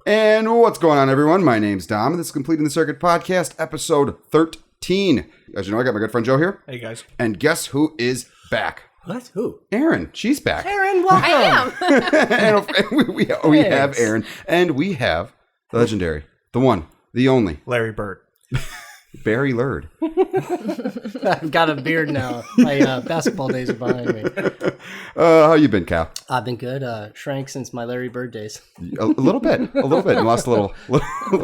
And what's going on, everyone? My name's Dom, and this is Completing the Circuit Podcast, episode 13. As you know, I got my good friend Joe here. Hey, guys. And guess who is back? What? Who? Erin. She's back. Erin, welcome. I am. and we have Erin, and we have the legendary, the one, the only, Larry Bird. Barry Lurd. I've got a beard now. My basketball days are behind me. How you been, Cal? I've been good. Shrank since my Larry Bird days. A little bit. And lost a little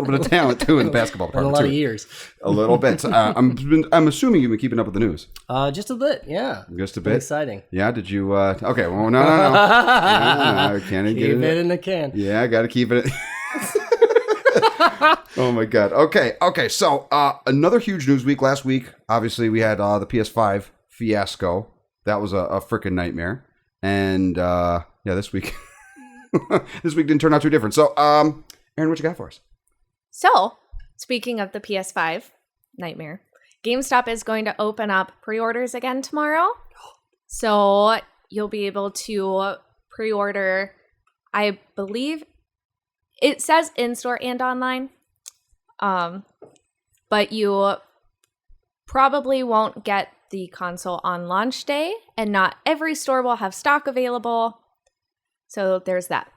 bit of talent, too, in the basketball Been department, a lot of years. A little bit. I'm assuming you've been keeping up with the news. Just a bit, yeah. Just a Been bit? exciting. Yeah, did you... Okay, well, no. I can't Keep get it in the can. Yeah, I got to keep it... Oh my god. Okay. So another huge news week last week. Obviously, we had the PS5 fiasco. That was a freaking nightmare. And this week, this week didn't turn out too different. So, Erin, what you got for us? So, speaking of the PS5 nightmare, GameStop is going to open up pre-orders again tomorrow. So you'll be able to pre-order, I believe. It says in-store and online, but you probably won't get the console on launch day, and not every store will have stock available. So there's that.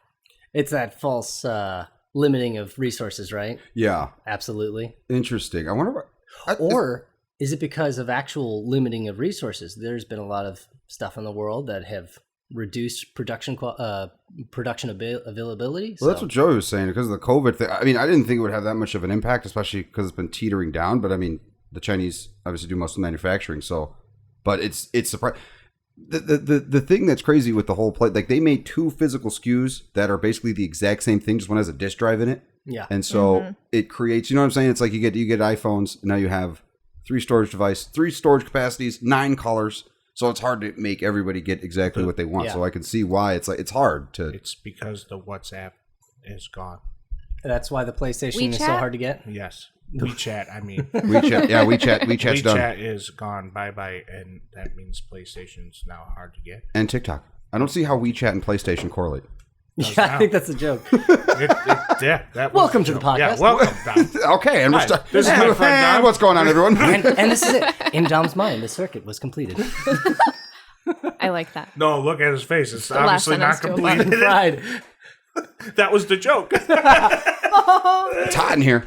It's that false limiting of resources, right? Yeah. Absolutely. Interesting. I wonder what... Or is it because of actual limiting of resources? There's been a lot of stuff in the world that have reduced production availability. Well, that's what Joey was saying because of the COVID thing. I mean, I didn't think it would have that much of an impact, especially because it's been teetering down. But I mean, the Chinese obviously do most of the manufacturing, so. But it's surprising. The thing that's crazy with the whole play, like they made two physical SKUs that are basically the exact same thing, just one has a disk drive in it. Yeah, and so it creates. You know what I'm saying? It's like you get iPhones, and now you have 3 storage capacities, 9 colors. So it's hard to make everybody get exactly what they want. Yeah. So I can see why it's hard to. It's because the WhatsApp is gone. That's why the PlayStation is so hard to get? Yes. WeChat, I mean. WeChat, yeah, WeChat's done. WeChat is gone, bye-bye, and that means PlayStation's now hard to get. And TikTok. I don't see how WeChat and PlayStation correlate. Yeah, I think that's a joke. Welcome to the podcast. Yeah, welcome, Dom. Okay, and we're this is my friend Dom. What's going on, everyone? and this is it. In Dom's mind, the circuit was completed. I like that. No, look at his face. It's obviously not completed. Pride. That was the joke. It's hot in here.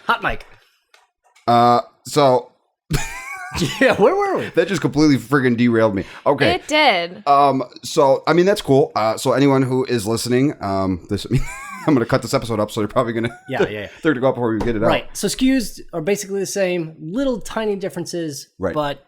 Hot mic. So... Yeah, where were we? That just completely friggin' derailed me. Okay. It did. So, I mean, that's cool. So anyone who is listening, I'm going to cut this episode up, so they're probably going to... Yeah. They're going to go up before we get it out. Right. So SKUs are basically the same, little tiny differences, right. But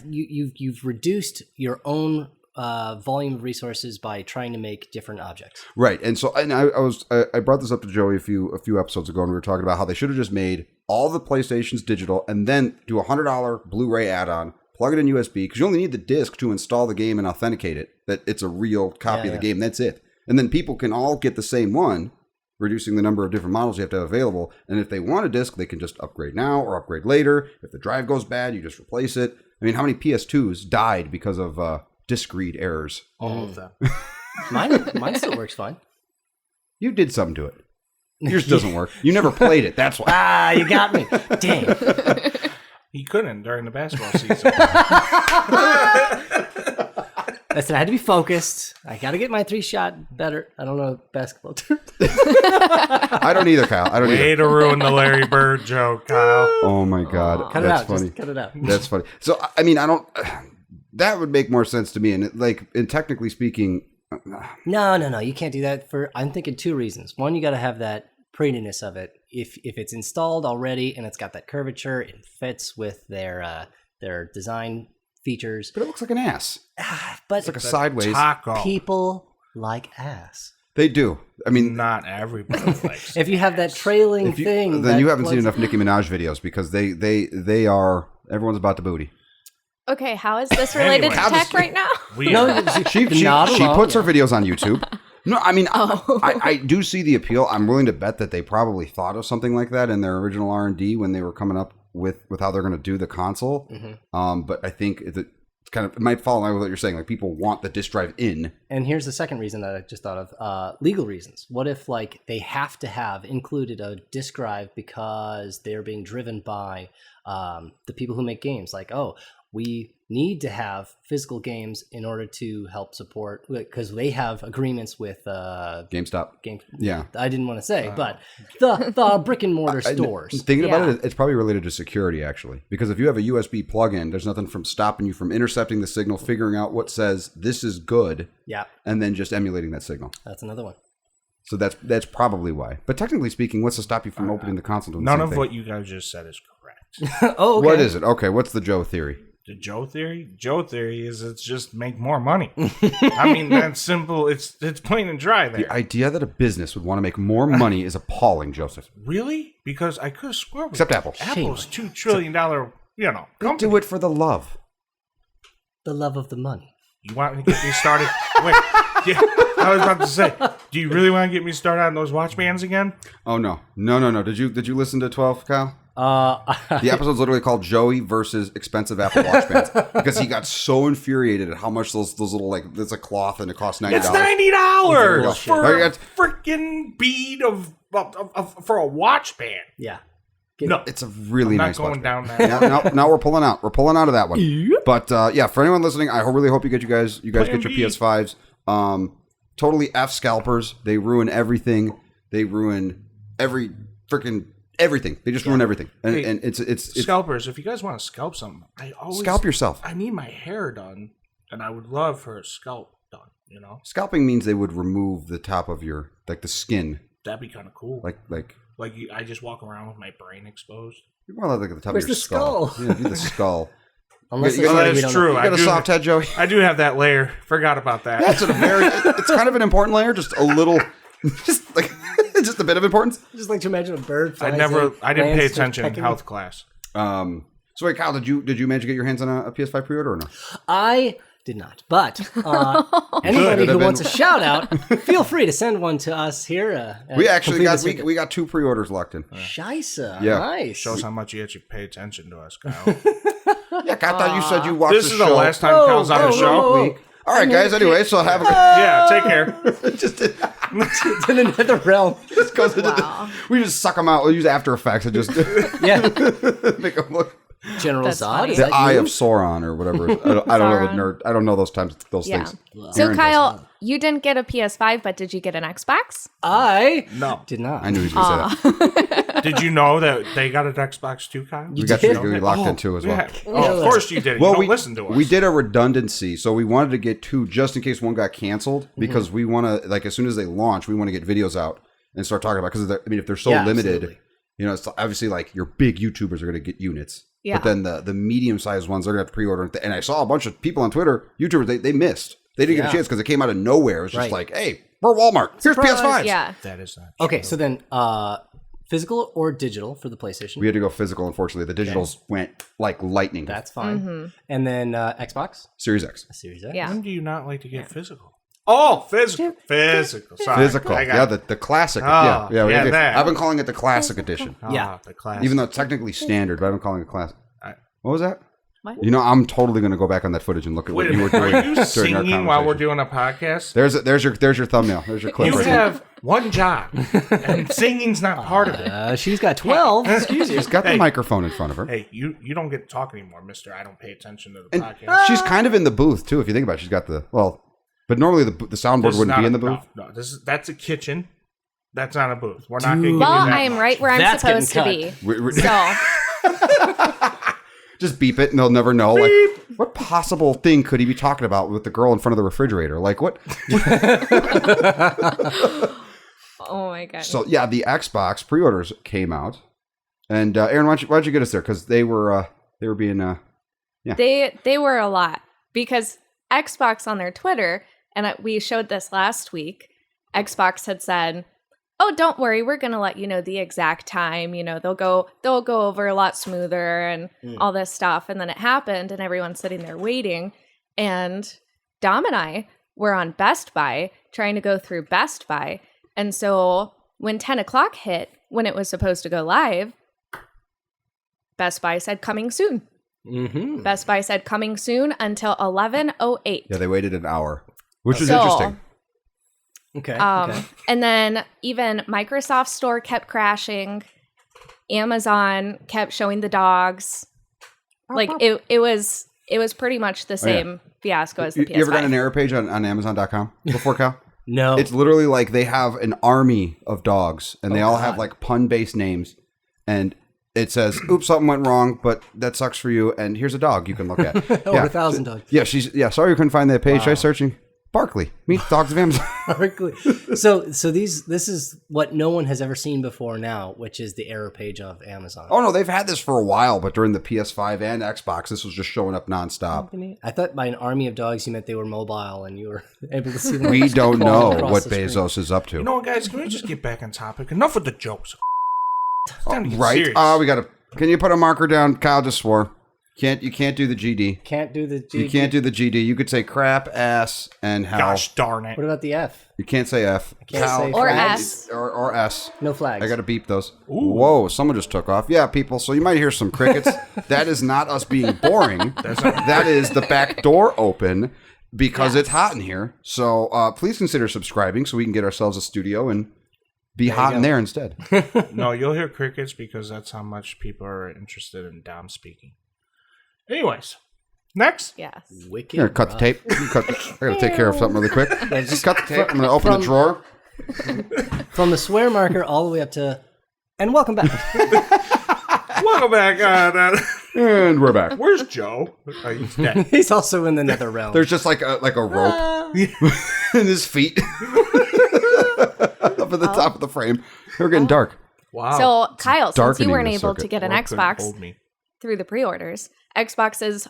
you've reduced your own volume of resources by trying to make different objects. Right. And so I brought this up to Joey a few episodes ago, and we were talking about how they should have just made all the PlayStations digital and then do a $100 Blu-ray add-on, plug it in USB, because you only need the disc to install the game and authenticate it, that it's a real copy of the game. That's it. And then people can all get the same one, reducing the number of different models you have to have available. And if they want a disc, they can just upgrade now or upgrade later. If the drive goes bad, you just replace it. I mean, how many PS2s died because of disk read errors? All of them. Mine still works fine. You did something to it. Yours doesn't work. You never played it. That's why. You got me. Dang. He couldn't during the basketball season. Listen, I had to be focused. I got to get my 3-shot better. I don't know basketball terms. I don't either, Kyle. I don't either. Way to ruin the Larry Bird joke, Kyle. Oh, my God. Cut it That's out. funny. Just cut it out. That's funny. So, I mean, I don't... That would make more sense to me. And technically speaking... No. You can't do that I'm thinking 2 reasons. One, you got to have that prettiness of it. If it's installed already and it's got that curvature, it fits with their design features. But it looks like an ass. But it's like a sideways. Taco. People like ass. They do. I mean, not everybody likes. If you have that trailing thing, then you haven't seen enough Nicki Minaj videos because they are everyone's about the booty. Okay, how is this related to tech right now? She puts her videos on YouTube. No, I mean, I do see the appeal. I'm willing to bet that they probably thought of something like that in their original R&D when they were coming up with how they're going to do the console. Mm-hmm. But I think it might fall in line with what you're saying. Like people want the disk drive in. And here's the second reason that I just thought of: legal reasons. What if like they have to have included a disk drive because they're being driven by the people who make games? Like, oh, we need to have physical games in order to help support, because they have agreements with GameStop. Yeah. I didn't want to say, but the brick and mortar stores. Thinking about it, it's probably related to security, actually. Because if you have a USB plug-in, there's nothing from stopping you from intercepting the signal, figuring out what says this is good, and then just emulating that signal. That's another one. So that's probably why. But technically speaking, what's to stop you from opening the console? Doing None the of same thing? what you guys just said is correct. Oh, okay. What is it? Okay, what's the Joe theory? The Joe theory? Joe theory is it's just make more money. I mean, that's simple. It's plain and dry there. The idea that a business would want to make more money is appalling, Joseph. Really? Because I could have sworn. Except Apple. Apple's $2 trillion, company. Do it for the love. The love of the money. You want to get me started? Wait. Yeah, I was about to say, do you really want to get me started on those watch bands again? Oh, no. No. Did you listen to 12, Kyle? The The episode's literally called Joey versus expensive Apple Watch bands because he got so infuriated at how much those little, like, it's a cloth and it costs $90. It's $90 for Oh, a freaking bead of for a watch band. Yeah. No, It's a really I'm not nice watch going band. down that. Now we're pulling out. We're pulling out of that one. But yeah, for anyone listening, I really hope you guys get your PS5s. Totally F scalpers. They ruin everything. They ruin everything. They just ruin everything. And, Hey, and it's scalpers, if you guys want to scalp something, I always scalp yourself. I need my hair done, and I would love for a scalp done. Scalping means they would remove the top of your, like, the skin. That'd be kind of cool. I just walk around with my brain exposed. You're more like at the top Where's of your the skull. skull? Yeah, do the skull. Unless You there's got- somebody that we is don't true. know. You got a soft head, Joey? I do have that layer. Forgot about that. That's it's kind of an important layer, just a little, just like, just a bit of importance. I just like to imagine a bird I flies in, didn't pay lands, starts attention in pecking. health class. So wait, Kyle, did you manage to get your hands on a PS5 pre-order or no? I did not, but anybody Good. who wants a shout out, feel free to send one to us here. At We actually got Complete we got 2 pre-orders locked in. Scheisse. Yeah. Nice. Shows how much you actually pay attention to us, Kyle. Yeah, I thought you said you watched This the is show. the last time Kyle's on the show. All right, guys. Anyway, so have a good. Yeah, take care. just It's in another realm. just goes into Wow. we just suck them out. We'll use After Effects and just Yeah. make them look. General That's Zod. funny. Is The that Eye you? of Sauron or whatever. I don't know the nerd. I don't know those Yeah. things. So Aaron does. Kyle, you didn't get a PS5, but did you get an Xbox? I No. did not. I knew he was going to say that. Did you know that they got an Xbox too, Kyle? We got did? you locked in too as well. Yeah. Oh, of course you did. Well, you don't we listen to us. We did a redundancy, so we wanted to get 2 just in case one got canceled because we want to, like, as soon as they launch, we want to get videos out and start talking about, because I mean, if they're so Yeah, limited, absolutely. you know, it's obviously like your big YouTubers are going to get units. Yeah. But then the medium sized ones, they're going to have to pre-order. And I saw a bunch of people on Twitter, YouTubers, they missed. They didn't get a Yeah. chance because it came out of nowhere. It was just Right. like, hey, we're Walmart. Here's Surprise. PS5s. Yeah. That is not Okay, true. so then physical or digital for the PlayStation? We had to go physical, unfortunately. The digitals went like lightning. That's fine. And then Xbox? Series X. Series X? Yeah. When do you not like to get physical? Oh, physical. Physical. Sorry. Physical. I got Yeah, the classic. Oh, yeah. yeah, we- that. I've been calling it the classic edition. Yeah. The class. Even though it's technically standard, but I've been calling it classic. I- What was that? What? You know, I'm totally going to go back on that footage and look at Wait what a you were minute. doing Are you during our singing while we're conversation. doing a podcast? There's your thumbnail. There's your clip. You right there. have one job, and singing's not part of it. She's got 12. Excuse you. She's got the Hey. microphone in front of her. Hey, you don't get to talk anymore, mister. I don't pay attention to the And podcast. she's kind of in the booth too, if you think about it. She's got but normally the soundboard This is wouldn't not be in a- the booth. No, that's a kitchen. That's not a booth. We're not going to give Well, you that I am much. right where I'm That's getting supposed to be. We- So, Just beep it and they'll never know. Like, what possible thing could he be talking about with the girl in front of the refrigerator? Like, what? oh my god. So, yeah, the Xbox pre-orders came out. And Aaron, why don't you get us there? Because they were being... They were a lot, because Xbox on their Twitter, and we showed this last week, Xbox had said, "Oh, don't worry, we're going to let you know the exact time. You know, they'll go over a lot smoother and all this stuff." And then it happened, and everyone's sitting there waiting. And Dom and I were on Best Buy trying to go through Best Buy. And so when 10 o'clock hit, when it was supposed to go live, Best Buy said coming soon. Mm-hmm. Best Buy said coming soon until 11:08. Yeah, they waited an hour, which is So- interesting. Okay. And then even Microsoft Store kept crashing. Amazon kept showing the dogs. Like it was pretty much the same fiasco as the PS5. You ever done an error page on Amazon.com before, Cal? No. It's literally like they have an army of dogs, and they all have like pun-based names, and it says, "Oops, something went wrong, but that sucks for you." And here's a dog you can look at. Over 1,000 dogs. Yeah, sorry you couldn't find that page. Try searching Barkley. Meet Dogs of Amazon. So this is what no one has ever seen before now, which is the error page of Amazon. Oh no, they've had this for a while, but during the PS5 and Xbox, this was just showing up nonstop. I thought by an army of dogs you meant they were mobile and you were able to see them. We don't know across what the screen. Bezos is up to. You know what, guys? Can we just get back on topic? Enough with the jokes. It's time to get Right? serious. We gotta. Can you put a marker down? Kyle just swore. You can't do the GD. Can't do the G. You can't do the GD. You could say crap, ass, and hell. Gosh darn it. What about the F? You can't say F. can't say Or flags. S. Or S. No flags. I got to beep those. Whoa, someone just took off. Yeah, people. So you might hear some crickets. That is not us being boring. That is the back door open because it's hot in here. So please consider subscribing so we can get ourselves a studio and be hot in there instead. No, you'll hear crickets because that's how much people are interested in Dom speaking. Anyways, next. Yes. Wicked. Here, cut the rough. tape. I got to take care of something really quick. Just cut the tape. I'm going to open the drawer. From the swear marker all the way up to, and welcome back. Welcome back. And we're back. Where's Joe? Oh, he's dead. He's also in the nether realm. There's just like a rope in his feet up at the top of the frame. They're getting dark. Wow. So Kyle, since darkening you weren't the able circuit. to get an Lord couldn't Xbox hold me. through the pre-orders, Xboxes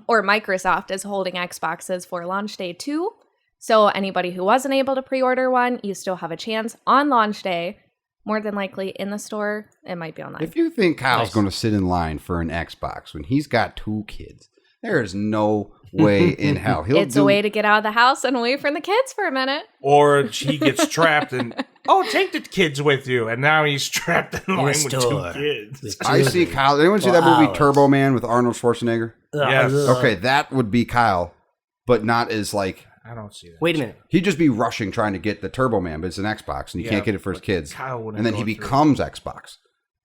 or Microsoft is holding Xboxes for launch day 2. So anybody who wasn't able to pre-order one, you still have a chance on launch day. More than likely in the store, it might be online. If you think Kyle's going to sit in line for an Xbox when he's got 2 kids, there is no way in hell. It's a way to get out of the house and away from the kids for a minute. Or he gets trapped and, take the kids with you. And now he's trapped in line with store. 2 kids. I see Kyle. Anyone see that movie Turbo Man with Arnold Schwarzenegger? Yes. Okay, that would be Kyle, but not as like... I don't see that. Wait a minute. He'd just be rushing trying to get the Turbo Man, but it's an Xbox, and you can't get it for his kids. Kyle wouldn't And then go he through. becomes Xbox.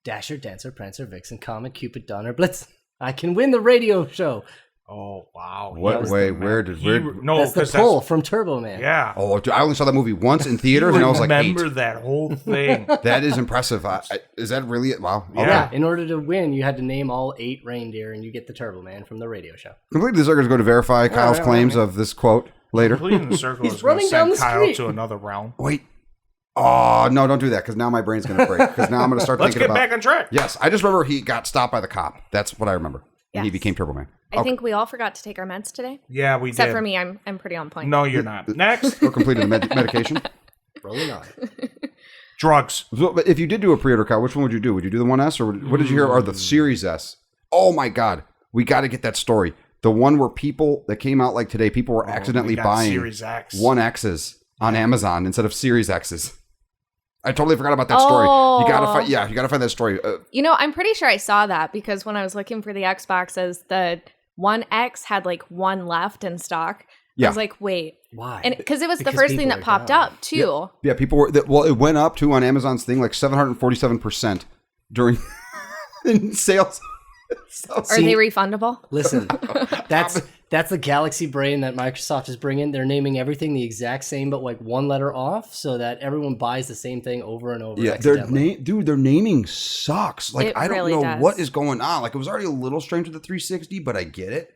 Dasher, Dancer, Prancer, Vixen, Comet, Cupid, Donner, Blitz. I can win the radio show. Oh, wow. What way? Where did... Where, No, That's the because pull from Turbo Man. Yeah. oh, dude, I only saw that movie once in theaters, and I was like 8. Remember that whole thing. That is impressive. Is that really it? Wow. Okay. Yeah. In order to win, you had to name all 8 reindeer, and you get the Turbo Man from the radio show. Completely the circle is going to verify Kyle's claims of this quote later. Completing the circle He's is going to running down send the Kyle street. to another realm. Wait. Oh, no, don't do that, because now my brain's going to break. Because now I'm going to start Let's thinking get about... back on track. Yes, I just remember he got stopped by the cop. That's what I remember. And he Yes. became Turbo Man. I think we all forgot to take our meds today. Yeah, we Except did. for me, I'm pretty on point. No, you're not. Next. Or completed the medication. Rolling on. Drugs. So, but if you did do a pre-order, Kyle, which one would you do? Would you do the 1S or what did you hear are the Series S? Oh my God. We got to get that story. The one where people that came out like today, people were accidentally we got buying Series X. 1Xs on Amazon instead of Series Xs. I totally forgot about that story. You gotta find, you gotta find that story. You know, I'm pretty sure I saw that because when I was looking for the Xboxes, the One X had like one left in stock. Yeah. I was like, wait. Why? And because it was the Because first thing people that are popped dumb. up, too. Yeah, people were. Well, it went up too on Amazon's thing, like 747% during in sales. Are they refundable? Listen, that's the galaxy brain that Microsoft is bringing. They're naming everything the exact same, but like one letter off, so that everyone buys the same thing over and over. Yeah, their naming sucks. Like It I don't really know does. what is going on. Like it was already a little strange with the 360, but I get it.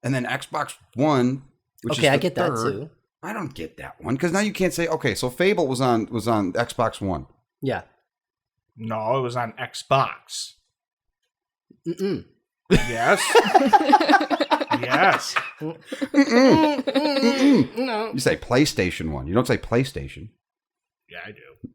And then Xbox One, which Okay, is I the get that third, too. I don't get that one because now you can't say okay. So Fable was on Xbox One. Yeah. No, it was on Xbox. Mm-mm. Yes. Yes. No. You say PlayStation One. You don't say PlayStation. Yeah, I do.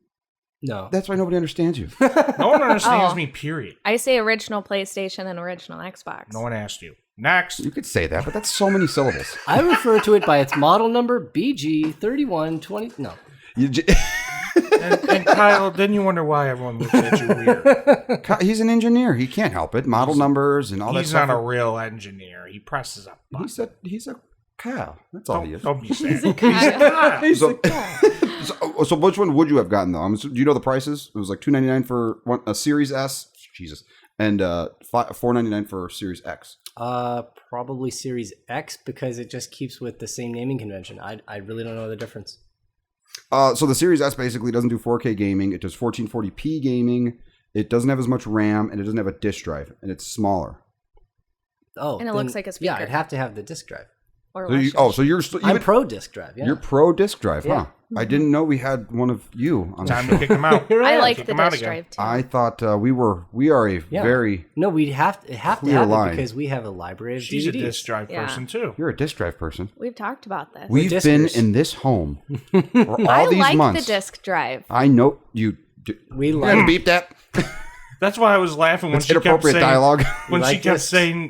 No. That's why nobody understands you. No one understands Oh. me, period. I say original PlayStation and original Xbox. No one asked you. Next. You could say that, but that's so many syllables. I refer to it by its model number BG3120. No. You j- And Kyle, then you wonder why everyone looks at you weird. He's an engineer. He can't help it. Model numbers and all that He's stuff. not a real engineer. He presses a button. He's a Kyle. That's all he is. Don't be sad. He's a So, so which one would you have gotten though? Do you know the prices? It was like $299 for a Series S, Jesus, and $499 for Series X. Probably Series X because it just keeps with the same naming convention. I really don't know the difference. So the Series S basically doesn't do 4K gaming. It does 1440p gaming. It doesn't have as much RAM, and it doesn't have a disk drive, and it's smaller. Oh, And it looks like a speaker. Yeah, I'd have to have the disk drive. Or So less. so you're still I'm pro disk drive. Yeah, You're pro disk drive, Yeah. huh? I didn't know we had one of you on the Time show. to kick him out. Here I am. like Kick the him out disk again. drive too. I thought we are a Yeah. very. No, we'd have to have Clear it line. because we have a library of She's a DVDs. disk drive Yeah. person too. You're a disk drive person. We've talked about this. We've diskers. been in this home for all I these like months. the disk drive. I know you. We You gotta like beep that. That's why I was laughing when It's she kept inappropriate saying dialogue. when You she like kept discs? saying.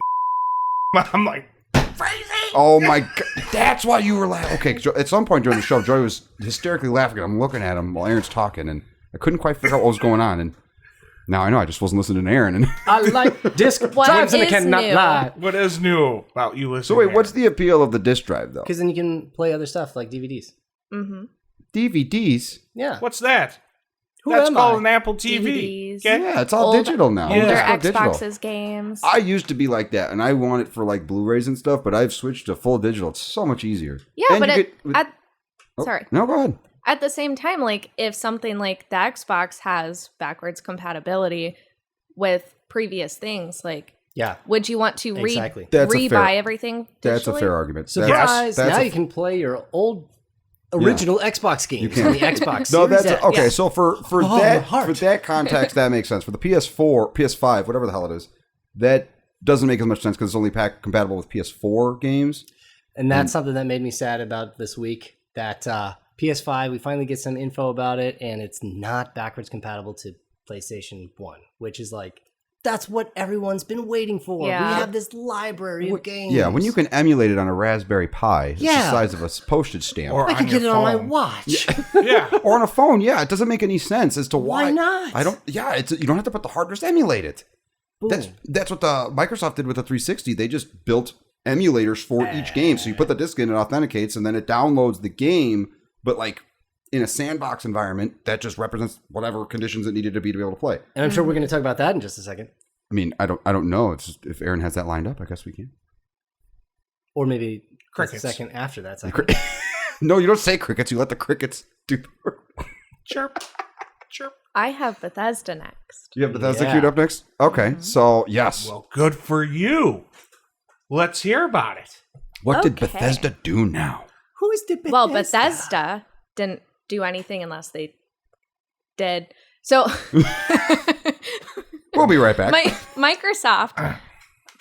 I'm like, crazy. Oh my god, that's why you were laughing. Okay, so at some point during the show, Joy was hysterically laughing, and I'm looking at him while Aaron's talking, and I couldn't quite figure out what was going on. And now I know I just wasn't listening to Aaron. And I like disk What drives and I is cannot new? lie. What is new about you listening? so wait, what's the appeal of the disk drive though? Because then you can play other stuff like DVDs. Mm-hmm. DVDs. Yeah. What's that? Who That's am called I? an Apple TV. DVDs. Okay? Yeah, it's all Old- digital now. Yeah. Older It's all digital. Xboxes games. I used to be like that, and I want it for like Blu-rays and stuff, but I've switched to full digital. It's so much easier. Yeah, And but you it, get- at, Oh, sorry. No, go ahead. At the same time, like if something like the Xbox has backwards compatibility with previous things, like Yeah. would you want to Exactly. That's a rebuy fair- everything? That's a digitally? fair argument. Surprise! That's Now a- you can play your old original Xbox games can. on the Xbox No, Series that's X. okay. Yeah. So for my that heart. for that context, that makes sense. For the PS4, PS5, whatever the hell it is, that doesn't make as much sense because it's only compatible with PS4 games. And that's something that made me sad about this week. That PS5, we finally get some info about it, and it's not backwards compatible to PlayStation 1, which is like, that's what everyone's been waiting for. Yeah. We have this library of games. Yeah, when you can emulate it on a Raspberry Pi, it's the Yeah. size of a postage stamp. Or I can on get it your on my phone. watch. Yeah. Or on a phone, yeah, it doesn't make any sense as to why. Why not? I don't. Yeah, you don't have to put the hardware to emulate it. Boom. That's what the Microsoft did with the 360. They just built emulators for each game. So you put the disc in, it authenticates, and then it downloads the game. But like in a sandbox environment, that just represents whatever conditions it needed to be able to play. And I'm sure we're going to talk about that in just a second. I mean, I don't know. It's just, if Aaron has that lined up, I guess we can. Or maybe just a Crickets. second after that second. No, you don't say crickets. You let the crickets do the work. Chirp. Chirp. I have Bethesda next. You have Bethesda Yeah. queued up next? Okay, so yes. Well, good for you. Let's hear about it. What did Okay. Bethesda do now? Who is the Bethesda? Well, Bethesda didn't do anything unless they did. So We'll be right back. Microsoft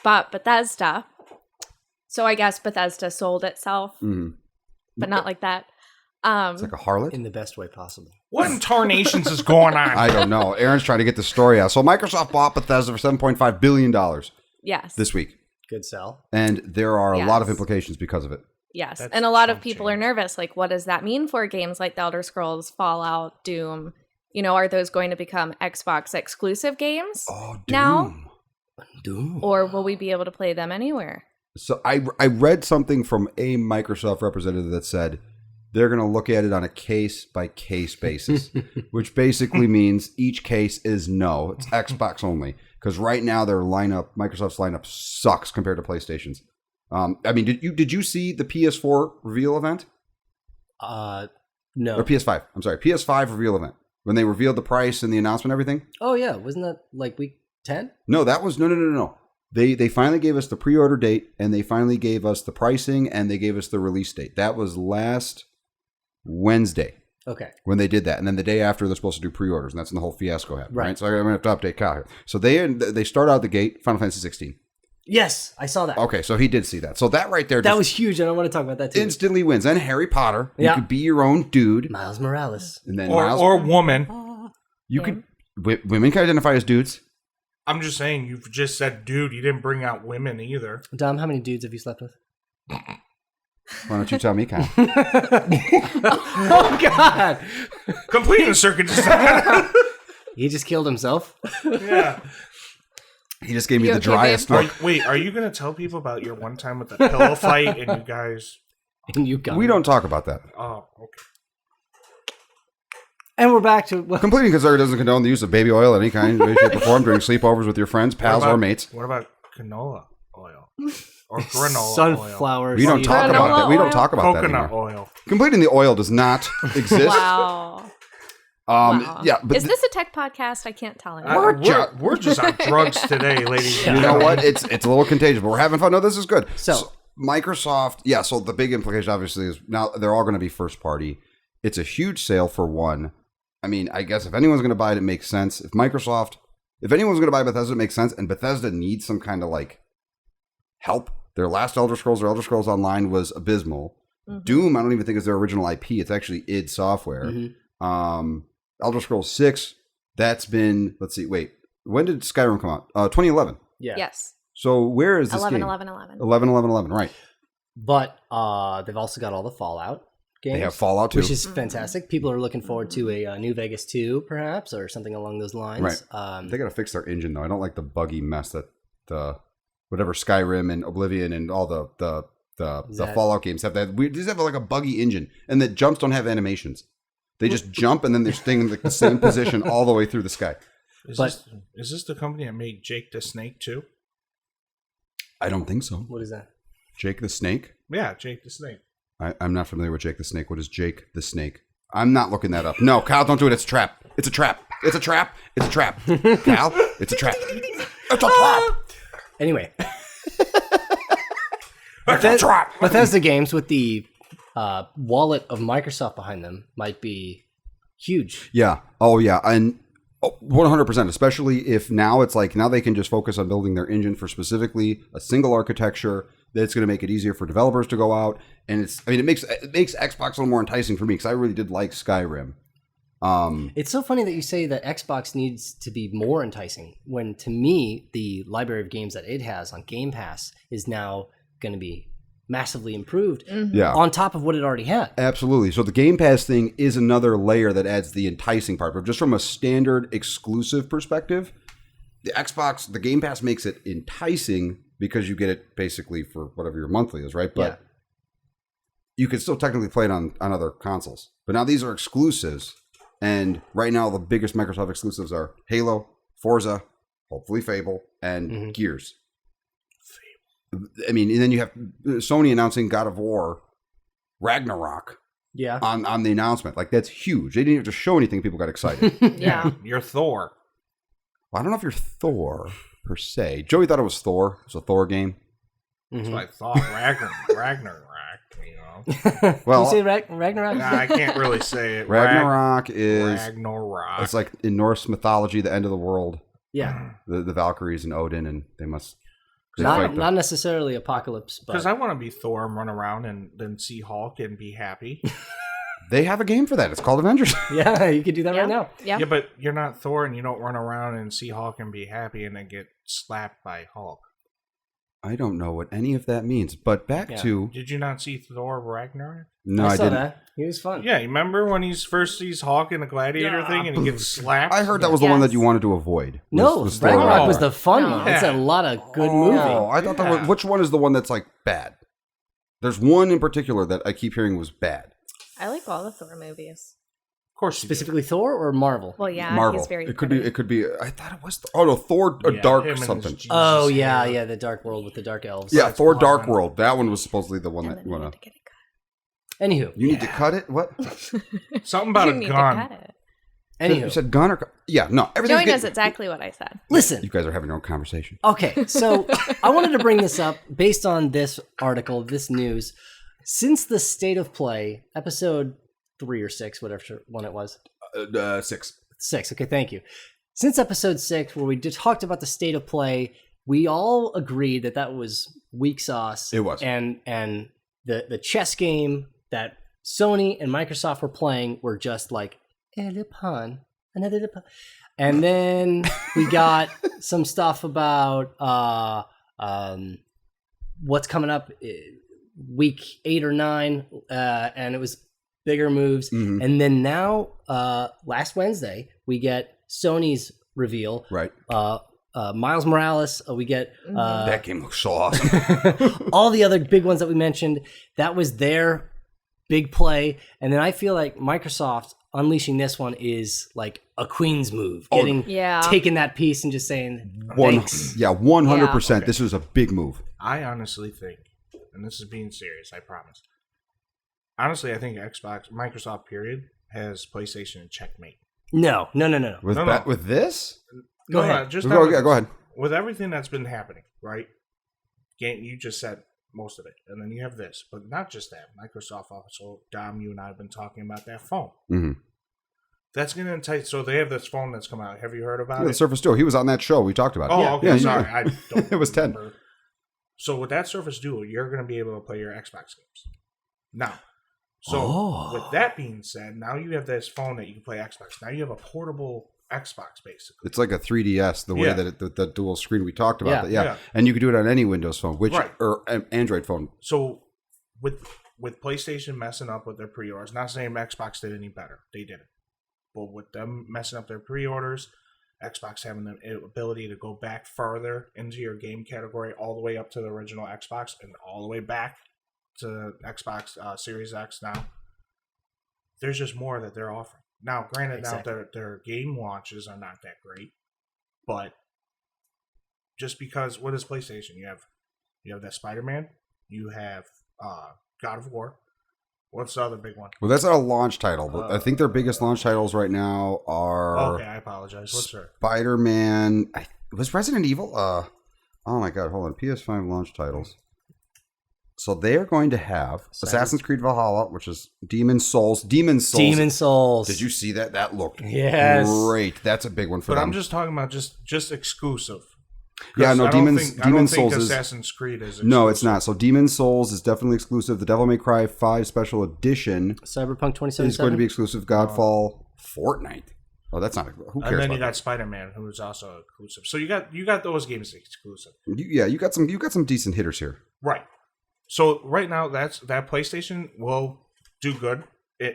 bought Bethesda. So I guess Bethesda sold itself, Mhm. but not like that. It's like a harlot? In the best way possible. What in tarnations is going on? I don't know. Aaron's trying to get the story out. So Microsoft bought Bethesda for $7.5 billion Yes. this week. Good sell. And there are a lot of Yes. implications because of it. Yes. That's And a lot of chump people are change. nervous. Like, what does that mean for games like The Elder Scrolls, Fallout, Doom? You know, are those going to become Xbox exclusive games? Oh, Doom. Now? Doom. Or will we be able to play them anywhere? So I read something from a Microsoft representative that said they're going to look at it on a case-by-case basis, which basically means each case is no. It's Xbox only. Because right now their lineup, Microsoft's lineup sucks compared to PlayStation's. I mean, did you see the PS4 reveal event? No. Or PS5. I'm sorry, PS5 reveal event. When they revealed the price and the announcement and everything? Oh, yeah. Wasn't that like week 10? No, that was no. They finally gave us the pre-order date, and they finally gave us the pricing, and they gave us the release date. That was last Wednesday Okay. when they did that, and then the day after they're supposed to do pre-orders, and that's when the whole fiasco happened. Right. Right. So I'm gonna have to update Kyle here. So they start out the gate Final Fantasy 16. Yes, I saw that. Okay, so he did see that. So that right there, That just was huge, and I want to talk about that too. instantly wins. And Harry Potter, you Yeah. could be your own dude, Miles Morales. and then Or, Miles, or woman. you could women can identify as dudes. I'm just saying, you've just said dude. You didn't bring out women either. Dom, how many dudes have you slept with? Why don't you tell me, Kyle? Oh God! Completing the circuit design. He just killed himself. Yeah. He just gave me You the okay, driest babe? look. Wait, are you going to tell people about your one time with the pillow fight and you guys... And you got We don't talk about that. Oh, okay. And we're back to Completing Concern doesn't condone the use of baby oil of any kind, way, shape, or form during sleepovers with your friends, pals, or mates. What about canola oil? Or granola oil? sunflower. We don't seed talk oil. about that. We don't oil? talk about that Coconut anymore. oil. Completing the oil does not exist. Wow. Wow. Yeah, but Is this a tech podcast? I can't tell We're anymore. just on drugs today, ladies and you know gentlemen. what? It's a little contagious, but we're having fun. No, this is good. So- Microsoft, yeah. So the big implication, obviously, is now they're all going to be first party. It's a huge sale for one. I mean, I guess if anyone's going to buy it, it makes sense. If anyone's going to buy Bethesda, it makes sense. And Bethesda needs some kind of like help. Their last Elder Scrolls Online was abysmal. Mhm. Doom, I don't even think is their original IP. It's actually id Software. Mhm. Elder Scrolls 6, that's been, let's see, wait, when did Skyrim come out? 2011. Yeah. Yes. So where is this 11, game? 11, 11. 11, right. But they've also got all the Fallout games. They have Fallout too. Which is fantastic. People are looking forward to a New Vegas 2, perhaps, or something along those lines. They got to fix their engine, though. I don't like the buggy mess that the whatever Skyrim and Oblivion and all the Fallout games have. That we just have like a buggy engine, and the jumps don't have animations. They just jump, and then they're staying in like the same position all the way through the sky. Is But- this the company that made Jake the Snake too? I don't think so. What is that? Jake the Snake? Yeah, Jake the Snake. I'm not familiar with Jake the Snake. What is Jake the Snake? I'm not looking that up. No, Kyle, don't do it. It's a trap. It's a trap. It's a trap. It's a trap. Cal, it's a trap. It's a trap. Anyway, It's a trap. Bethesda games with the wallet of Microsoft behind them might be huge. Yeah. Oh, yeah. And 100%, especially if now it's like now they can just focus on building their engine for specifically a single architecture that's going to make it easier for developers to go out. And it makes Xbox a little more enticing for me because I really did like Skyrim. It's so funny that you say that Xbox needs to be more enticing when, to me, the library of games that it has on Game Pass is now going to be massively improved Yeah. on top of what it already had. Absolutely. So the Game Pass thing is another layer that adds the enticing part. But just from a standard exclusive perspective, the Game Pass makes it enticing because you get it basically for whatever your monthly is, right? But you can still technically play it on other consoles. But now these are exclusives. And right now the biggest Microsoft exclusives are Halo, Forza, hopefully Fable, and Gears. I mean, and then you have Sony announcing God of War Ragnarok Yeah. on the announcement. Like, that's huge. They didn't have to show anything. People got excited. Yeah. You're Thor. Well, I don't know if you're Thor, per se. Joey thought it was Thor. It was a Thor game. That's what I thought. Ragnarok, you know. Well, Did you say Ragnarok? Nah, I can't really say it. Ragnarok is... Ragnarok. It's like in Norse mythology, the end of the world. Yeah. The Valkyries and Odin, and they Not, fight not necessarily apocalypse, Because but I want to be Thor and run around and then see Hulk and be happy. They have a game for that. It's called Avengers. yeah, you could do that Yeah. right now. Yeah. Yeah, but you're not Thor and you don't run around and see Hulk and be happy and then get slapped by Hulk. I don't know what any of that means. But back Yeah. to... Did you not see Thor Ragnarok? No, I I saw didn't. that. He was fun. Yeah, you remember when he first sees Hulk in the gladiator thing and he gets slapped? I heard that was the one that Yes. you wanted to avoid. No, was Thor Ragnarok was Ragnarok. the fun No. one. It's a lot of good movie. Oh, I thought that was... Which one is the one that's like bad? There's one in particular that I keep hearing was bad. I like all the Thor movies. Of course, you Specifically Thor or Marvel? Well, yeah, Marvel. he's very It could pretty. be. It could be. I thought it was. Oh no, Thor. did. Yeah, Dark him and his something. Jesus Oh, yeah, hair. yeah, the Dark World with the Dark Elves. Yeah, That's Thor: one. Dark World. That one was supposedly the one And that then you I want need to. to get it Anywho. You need to cut it. What? Something about you a need to gun. cut it. You Anywho. said gun or? Yeah, no. Everything's Joey getting- knows exactly what I said. Listen. You guys are having your own conversation. Okay, so I wanted to bring this up based on this article, this news. Since the State of Play, episode 3 or 6, whatever one it was. 6. 6, okay, thank you. Since episode 6, where we just talked about the State of Play, we all agreed that that was weak sauce. It was. And the chess game that Sony and Microsoft were playing were just like, le pawn, another le pawn. And then we got some stuff about what's coming up week 8 or 9, and it was bigger moves. Mhm. And then now, last Wednesday, we get Sony's reveal. Right. Miles Morales. We get That game looks so awesome. all the other big ones that we mentioned. That was their big play. And then I feel like Microsoft unleashing this one is like a queen's move, taking that piece and just saying thanks. 100%. Okay. This was a big move. I honestly think, and this is being serious, I promise. Honestly, I think Microsoft, period, has PlayStation in checkmate. No. With this? Go ahead. Go ahead. With everything that's been happening, right? You just said most of it. And then you have this. But not just that. Microsoft also, Dom, you and I have been talking about that phone. Mm-hmm. That's going to entice. So they have this phone that's come out. Have you heard about The it? Surface Duo. He was on that show. We talked about it. Oh, okay. Sorry. Yeah. I don't It was 10. remember. So with that Surface Duo, you're going to be able to play your Xbox games. Now, with that being said, now you have this phone that you can play Xbox. Now you have a portable Xbox, basically. It's like a 3DS, the way that the dual screen we talked about. Yeah. That. And you can do it on any Windows phone, Right. or Android phone. So with PlayStation messing up with their pre-orders, not saying Xbox did any better. They didn't. But with them messing up their pre-orders, Xbox having the ability to go back further into your game category all the way up to the original Xbox and all the way back to Xbox Series X now, there's just more that they're offering. Now, granted, Exactly. now their game launches are not that great, but just because, what is PlayStation? You have that Spider-Man, you have God of War. What's the other big one? Well, that's not a launch title, but I think their biggest launch titles right now are Okay, I apologize. What's their? Spider-Man. Was Resident Evil? Oh my God, hold on. PS5 launch titles. So they're going to have Assassin's Creed Valhalla, which is Demon's Souls. Demon's Souls. Did you see that? That looked great. That's a big one for them. But I'm just talking about just exclusive. Yeah, no, Demon's Souls is Assassin's Creed is exclusive. No, it's not. So Demon's Souls is definitely exclusive. The Devil May Cry 5 Special Edition Cyberpunk 2077 is going to be exclusive. Godfall, Fortnite. Oh, that's not. Who cares? And then you about got Spider-Man, who is also exclusive. So you got those games exclusive. You got some decent hitters here. Right. So right now, that PlayStation will do good.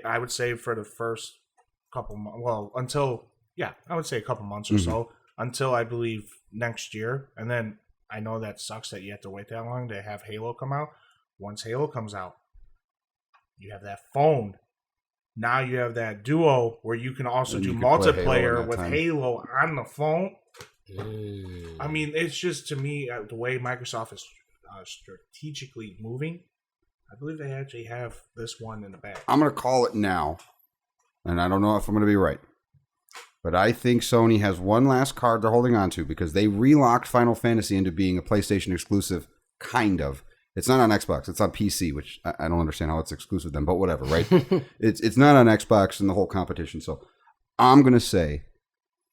I would say for the first couple months. Well, I would say a couple months or so, until I believe next year. And then I know that sucks that you have to wait that long to have Halo come out. Once Halo comes out, you have that phone. Now you have that Duo where you can also do multiplayer with Halo on the phone. I mean, it's just, to me, the way Microsoft is strategically moving, I believe they actually have this one in the bag. I'm going to call it now, and I don't know if I'm going to be right, but I think Sony has one last card they're holding on to, because they relocked Final Fantasy into being a PlayStation exclusive, kind of. It's not on Xbox. It's on PC, which I don't understand how it's exclusive then, but whatever, right? It's not on Xbox and the whole competition. So I'm going to say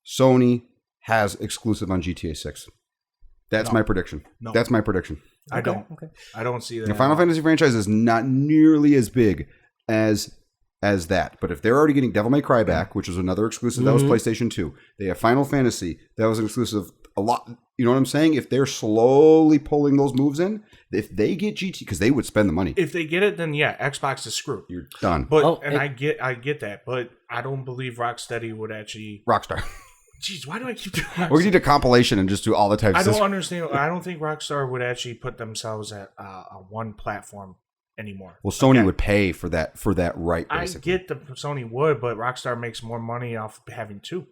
Sony has exclusive on GTA 6. That's my prediction. No. That's my prediction. I don't see that. The Final Fantasy franchise is not nearly as big as that. But if they're already getting Devil May Cry back, which was another exclusive, that was PlayStation 2. They have Final Fantasy, that was an exclusive a lot. You know what I'm saying? If they're slowly pulling those moves in, if they get GT, because they would spend the money. If they get it, then yeah, Xbox is screwed. You're done. But I get that, but I don't believe Rocksteady would actually. Rockstar. Jeez, why do I keep doing Rockstar? We need a compilation and just do all the types. I don't understand. I don't think Rockstar would actually put themselves at one platform anymore. Well, Sony would pay for that right, basically. I get that Sony would, but Rockstar makes more money off having two.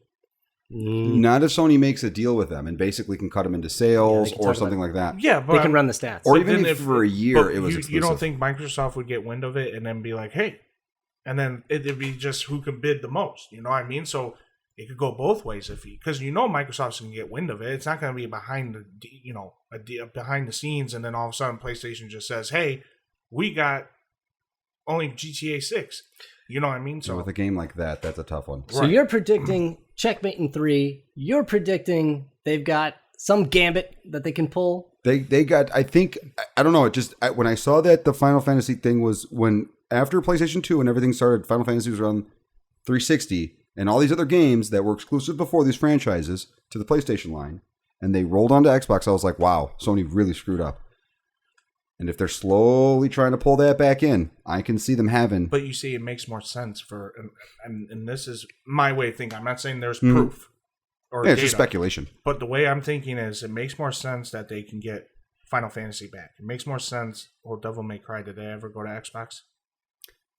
Not if Sony makes a deal with them and basically can cut them into sales or something like that. Yeah, but they can run the stats. Or even if for a year it was exclusive. You don't think Microsoft would get wind of it and then be like, hey, and then it'd be just who can bid the most. You know what I mean? So it could go both ways because Microsoft's going to get wind of it. It's not going to be behind the scenes, and then all of a sudden PlayStation just says, hey, we got only GTA 6. You know what I mean? So with a game like that, that's a tough one. So you're predicting checkmate in 3. You're predicting they've got some gambit that they can pull. They got, I think, I don't know. It just, when I saw that the Final Fantasy thing was after PlayStation 2 and everything started, Final Fantasy was around 360 and all these other games that were exclusive before these franchises to the PlayStation line, and they rolled onto Xbox. I was like, wow, Sony really screwed up. And if they're slowly trying to pull that back in, I can see them having. But you see, it makes more sense for, and this is my way of thinking. I'm not saying there's proof or Yeah, data, it's just speculation. but the way I'm thinking is it makes more sense that they can get Final Fantasy back. It makes more sense. Well, Devil May Cry, did they ever go to Xbox?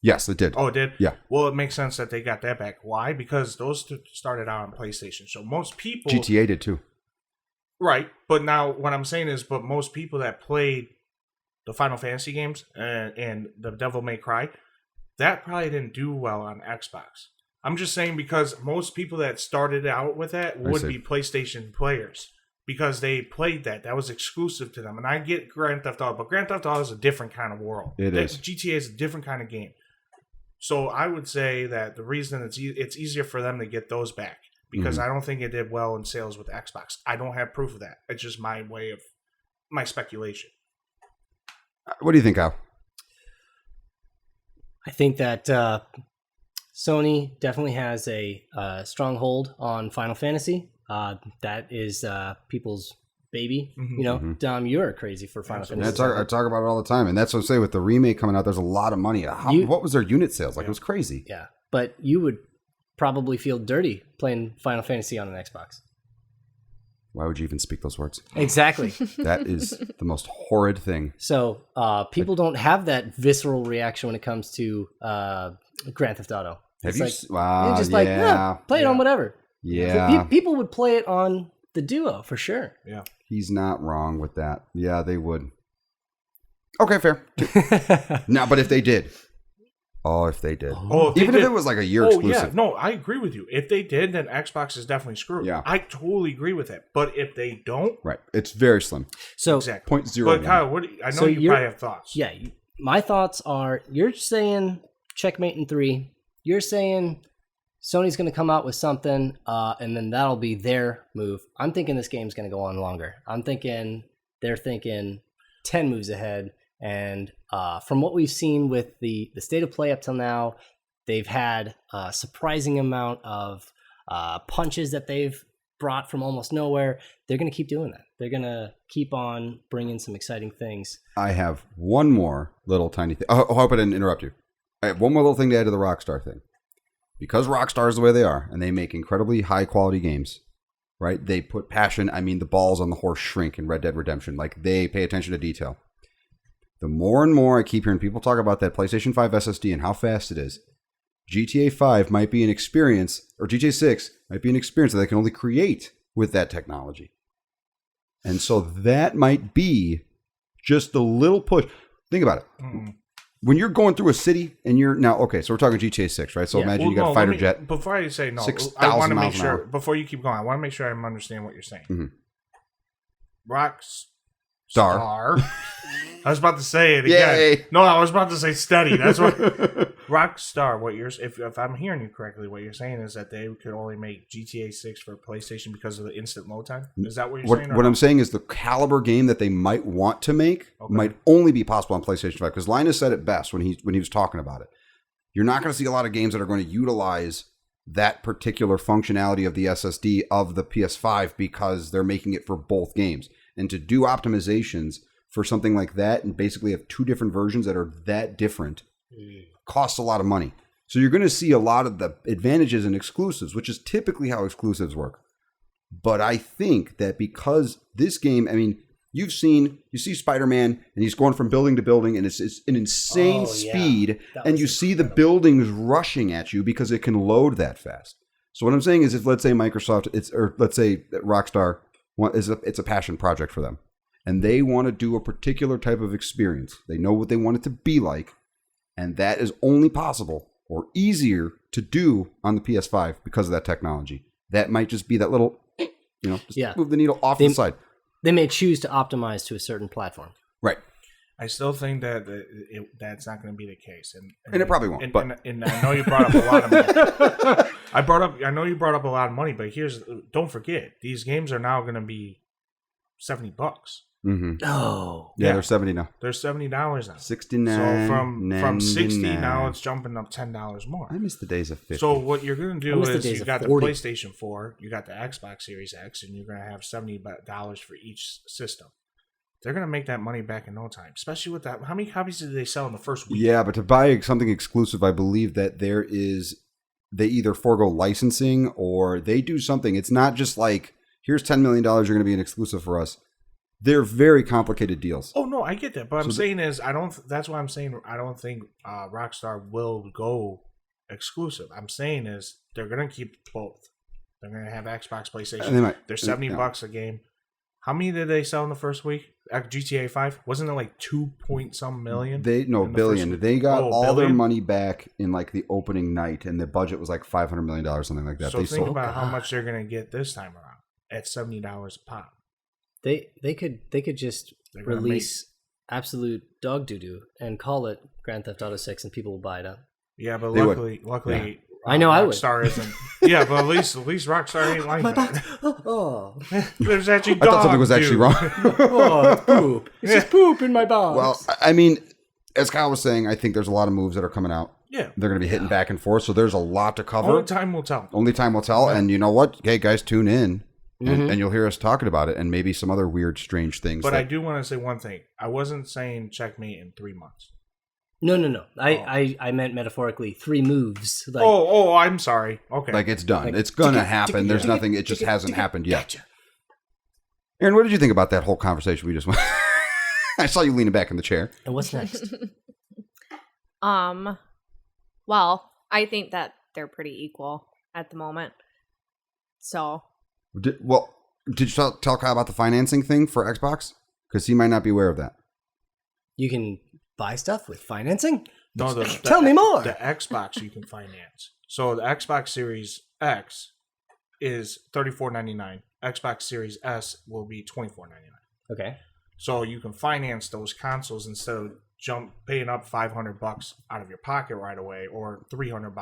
Yes, it did. Oh, it did? Yeah. Well, it makes sense that they got that back. Why? Because those two started out on PlayStation. So most people... GTA did too. Right. But now what I'm saying is, but most people that played the Final Fantasy games and the Devil May Cry, that probably didn't do well on Xbox. I'm just saying because most people that started out with that would be PlayStation players because they played that. That was exclusive to them. And I get Grand Theft Auto, but Grand Theft Auto is a different kind of world. It is. GTA is a different kind of game. So I would say that the reason it's easier for them to get those back because I don't think it did well in sales with Xbox. I don't have proof of that. It's just my way of my speculation. What do you think, Al? I think that Sony definitely has a strong hold on Final Fantasy. That is people's baby. You know, Dom, you're crazy for Final Fantasy. I talk about it all the time, and that's what I'm saying. With the remake coming out, there's a lot of money. What was their unit sales like? It was crazy. Yeah, but you would probably feel dirty playing Final Fantasy on an Xbox. Why would you even speak those words? Exactly. That is the most horrid thing. So people don't have that visceral reaction when it comes to Grand Theft Auto. Have it's you? they're just like, play it on whatever. Yeah. People would play it on the Duo for sure. Yeah. He's not wrong with that. Yeah, they would. Okay, fair. No, but if they did. Oh, if they did. Oh, even if it was like a year exclusive. Yeah. No, I agree with you. If they did, then Xbox is definitely screwed. Yeah. I totally agree with that. But if they don't, Right. It's very slim. So exactly. 0.01. But Kyle, I know you probably have thoughts. Yeah, my thoughts are: you're saying checkmate in 3. You're saying Sony's going to come out with something, and then that'll be their move. I'm thinking this game's going to go on longer. I'm thinking they're thinking 10 moves ahead. And from what we've seen with the state of play up till now, they've had a surprising amount of punches that they've brought from almost nowhere. They're going to keep doing that. They're going to keep on bringing some exciting things. I have one more little tiny thing. I hope I didn't interrupt you. I have one more little thing to add to the Rockstar thing. Because Rockstar is the way they are, and they make incredibly high-quality games, right? They put passion, the balls on the horse shrink in Red Dead Redemption. Like, they pay attention to detail. The more and more I keep hearing people talk about that PlayStation 5 SSD and how fast it is, GTA 5 might be an experience, or GTA 6 might be an experience that they can only create with that technology. And so that might be just a little push. Think about it. When you're going through a city and you're now, okay, so we're talking GTA 6, right? So imagine you got a fighter jet. Before I say no, 6,000 I want to make miles an sure, hour. before you keep going, I want to make sure I understand what you're saying. Star. I was about to say it again. Yay. No, I was about to say steady. That's what Rockstar. What you're if I'm hearing you correctly, what you're saying is that they could only make GTA 6 for PlayStation because of the instant load time. Is that what you're saying? What I'm saying is the caliber game that they might want to make might only be possible on PlayStation 5. Because Linus said it best when he was talking about it. You're not going to see a lot of games that are going to utilize that particular functionality of the SSD of the PS5 because they're making it for both games. And to do optimizations for something like that and basically have two different versions that are that different costs a lot of money. So you're going to see a lot of the advantages and exclusives, which is typically how exclusives work. But I think that because this game, you see Spider-Man and he's going from building to building and it's an insane speed and you see the buildings rushing at you because it can load that fast. So what I'm saying is if let's say Microsoft, let's say Rockstar, it's a passion project for them. And they want to do a particular type of experience. They know what they want it to be like. And that is only possible or easier to do on the PS5 because of that technology. That might just be that little, move the needle off the side. They may choose to optimize to a certain platform. Right. I still think that that's not going to be the case, and it probably won't. And I know you brought up a lot of money. I know you brought up a lot of money, but don't forget these games are now going to be $70. Mm-hmm. Oh, yeah, they're $70 now. They're $70 now. $69. So from $60 now, it's jumping up $10 more. I miss the days of $50. So what you're going to do is you got the 40. PlayStation 4, you got the Xbox Series X, and you're going to have $70 for each system. they're going to make that money back in no time. Especially with that. How many copies did they sell in the first week? Yeah, but to buy something exclusive, I believe that they either forego licensing or they do something. It's not just like, here's $10 million, you're going to be an exclusive for us. They're very complicated deals. Oh no, I get that, but I'm saying is that's why I'm saying I don't think Rockstar will go exclusive. I'm saying is they're gonna keep both. They're gonna have Xbox, PlayStation. They're $70 a game. How many did they sell in the first week? GTA 5 wasn't it like 2 million? Billion. They got all their money back in like the opening night, and the budget was like $500 million, something like that. So think about how much they're gonna get this time around at $70 a pop. They could just release absolute dog doo-doo and call it Grand Theft Auto 6 and people will buy it up. Yeah, but luckily, yeah. I know I would. Rockstar isn't. Yeah, but at least Rockstar ain't like that. Oh. There's actually dog I thought something was actually wrong. Oh, poop. It's just poop in my box. Well, I mean, as Kyle was saying, I think there's a lot of moves that are coming out. Yeah. They're going to be hitting back and forth, so there's a lot to cover. Only time will tell. Yeah. And you know what? Hey, guys, tune in. And you'll hear us talking about it and maybe some other weird, strange things. But I do want to say one thing. I wasn't saying checkmate in 3 months. No. I meant metaphorically 3 moves. Like, I'm sorry. Okay. Like it's done. Like, it's going to happen. There's nothing. It just hasn't happened yet. Aaron, what did you think about that whole conversation we just went? I saw you leaning back in the chair. And what's next? Well, I think that they're pretty equal at the moment. So... Did you tell Kyle about the financing thing for Xbox? Because he might not be aware of that. You can buy stuff with financing? No, tell me more. The Xbox you can finance. So the Xbox Series X is $34.99. Xbox Series S will be $24.99. Okay. So you can finance those consoles instead of paying up $500 out of your pocket right away, or $300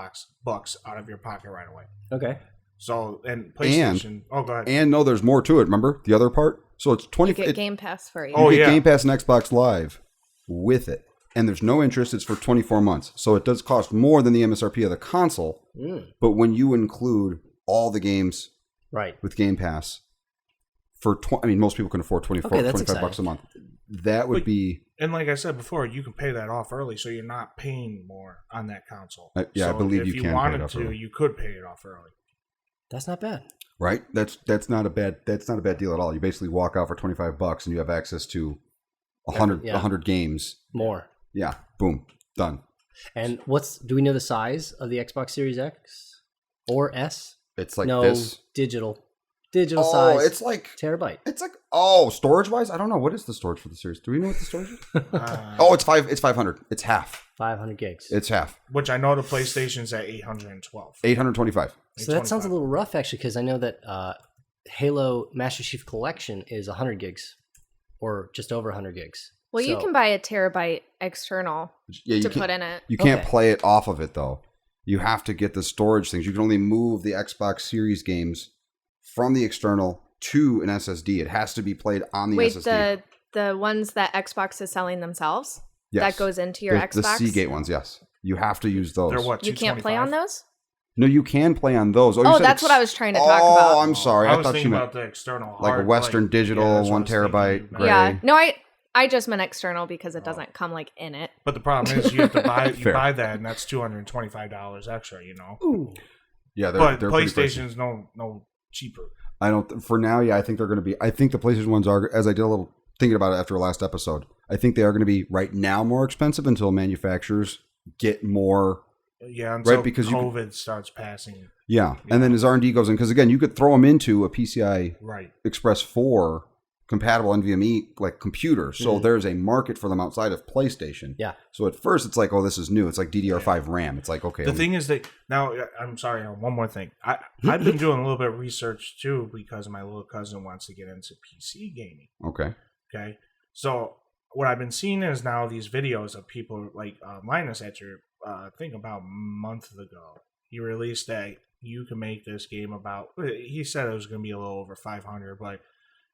bucks out of your pocket right away. Okay. So, and PlayStation... go ahead. And no, there's more to it, remember? The other part? So it's 20... You get Game Pass for you. You get Game Pass and Xbox Live with it. And there's no interest. It's for 24 months. So it does cost more than the MSRP of the console. But when you include all the games with Game Pass, for most people can afford $25 a month. That would be... And like I said before, you can pay that off early, so you're not paying more on that console. I believe you can. If you wanted to, you could pay it off early. That's not bad, right? That's not a bad deal at all. You basically walk out for $25 and you have access to 100 games more. Yeah, boom, done. And do we know the size of the Xbox Series X or S? It's like this digital size. Oh, it's like terabyte. It's like storage wise, I don't know what is the storage for the series. Do we know what the storage is? It's 500. It's half. 500 gigs. It's half. Which I know the PlayStation's at 812. 825. So that sounds a little rough, actually, because I know that Halo Master Chief Collection is 100 gigs, or just over 100 gigs. Well, you can buy a terabyte external to put in it. You can't play it off of it, though. You have to get the storage things. You can only move the Xbox Series games from the external to an SSD. It has to be played on the SSD. Wait, the ones that Xbox is selling themselves? Yes. That goes into your Xbox? The Seagate ones, yes. You have to use those. They're what, you can't play on those? No, you can play on those. That's what I was trying to talk about. Oh, I'm sorry. I thought you meant about the external hard, like a Western Digital, 1 terabyte gray. Yeah, no, I just meant external because it doesn't come like in it. But the problem is you have to buy that, and that's $225 extra. Ooh. Yeah, but PlayStation's no cheaper. I don't. For now, yeah, I think they're going to be. I think the PlayStation ones are, as I did a little thinking about it after the last episode. I think they are going to be right now more expensive until manufacturers get more. Yeah, until because COVID starts passing. Yeah, and then as R&D goes in, because again, you could throw them into a PCI Express 4 compatible NVMe like computer. So there's a market for them outside of PlayStation. Yeah. So at first it's like, oh, this is new. It's like DDR5 RAM. It's like, okay. The thing is that now, I'm sorry, one more thing. I've been doing a little bit of research too because my little cousin wants to get into PC gaming. Okay. So what I've been seeing is now these videos of people like Linus at your I think about a month ago. He released that you can make this game about. He said it was going to be a little over 500, but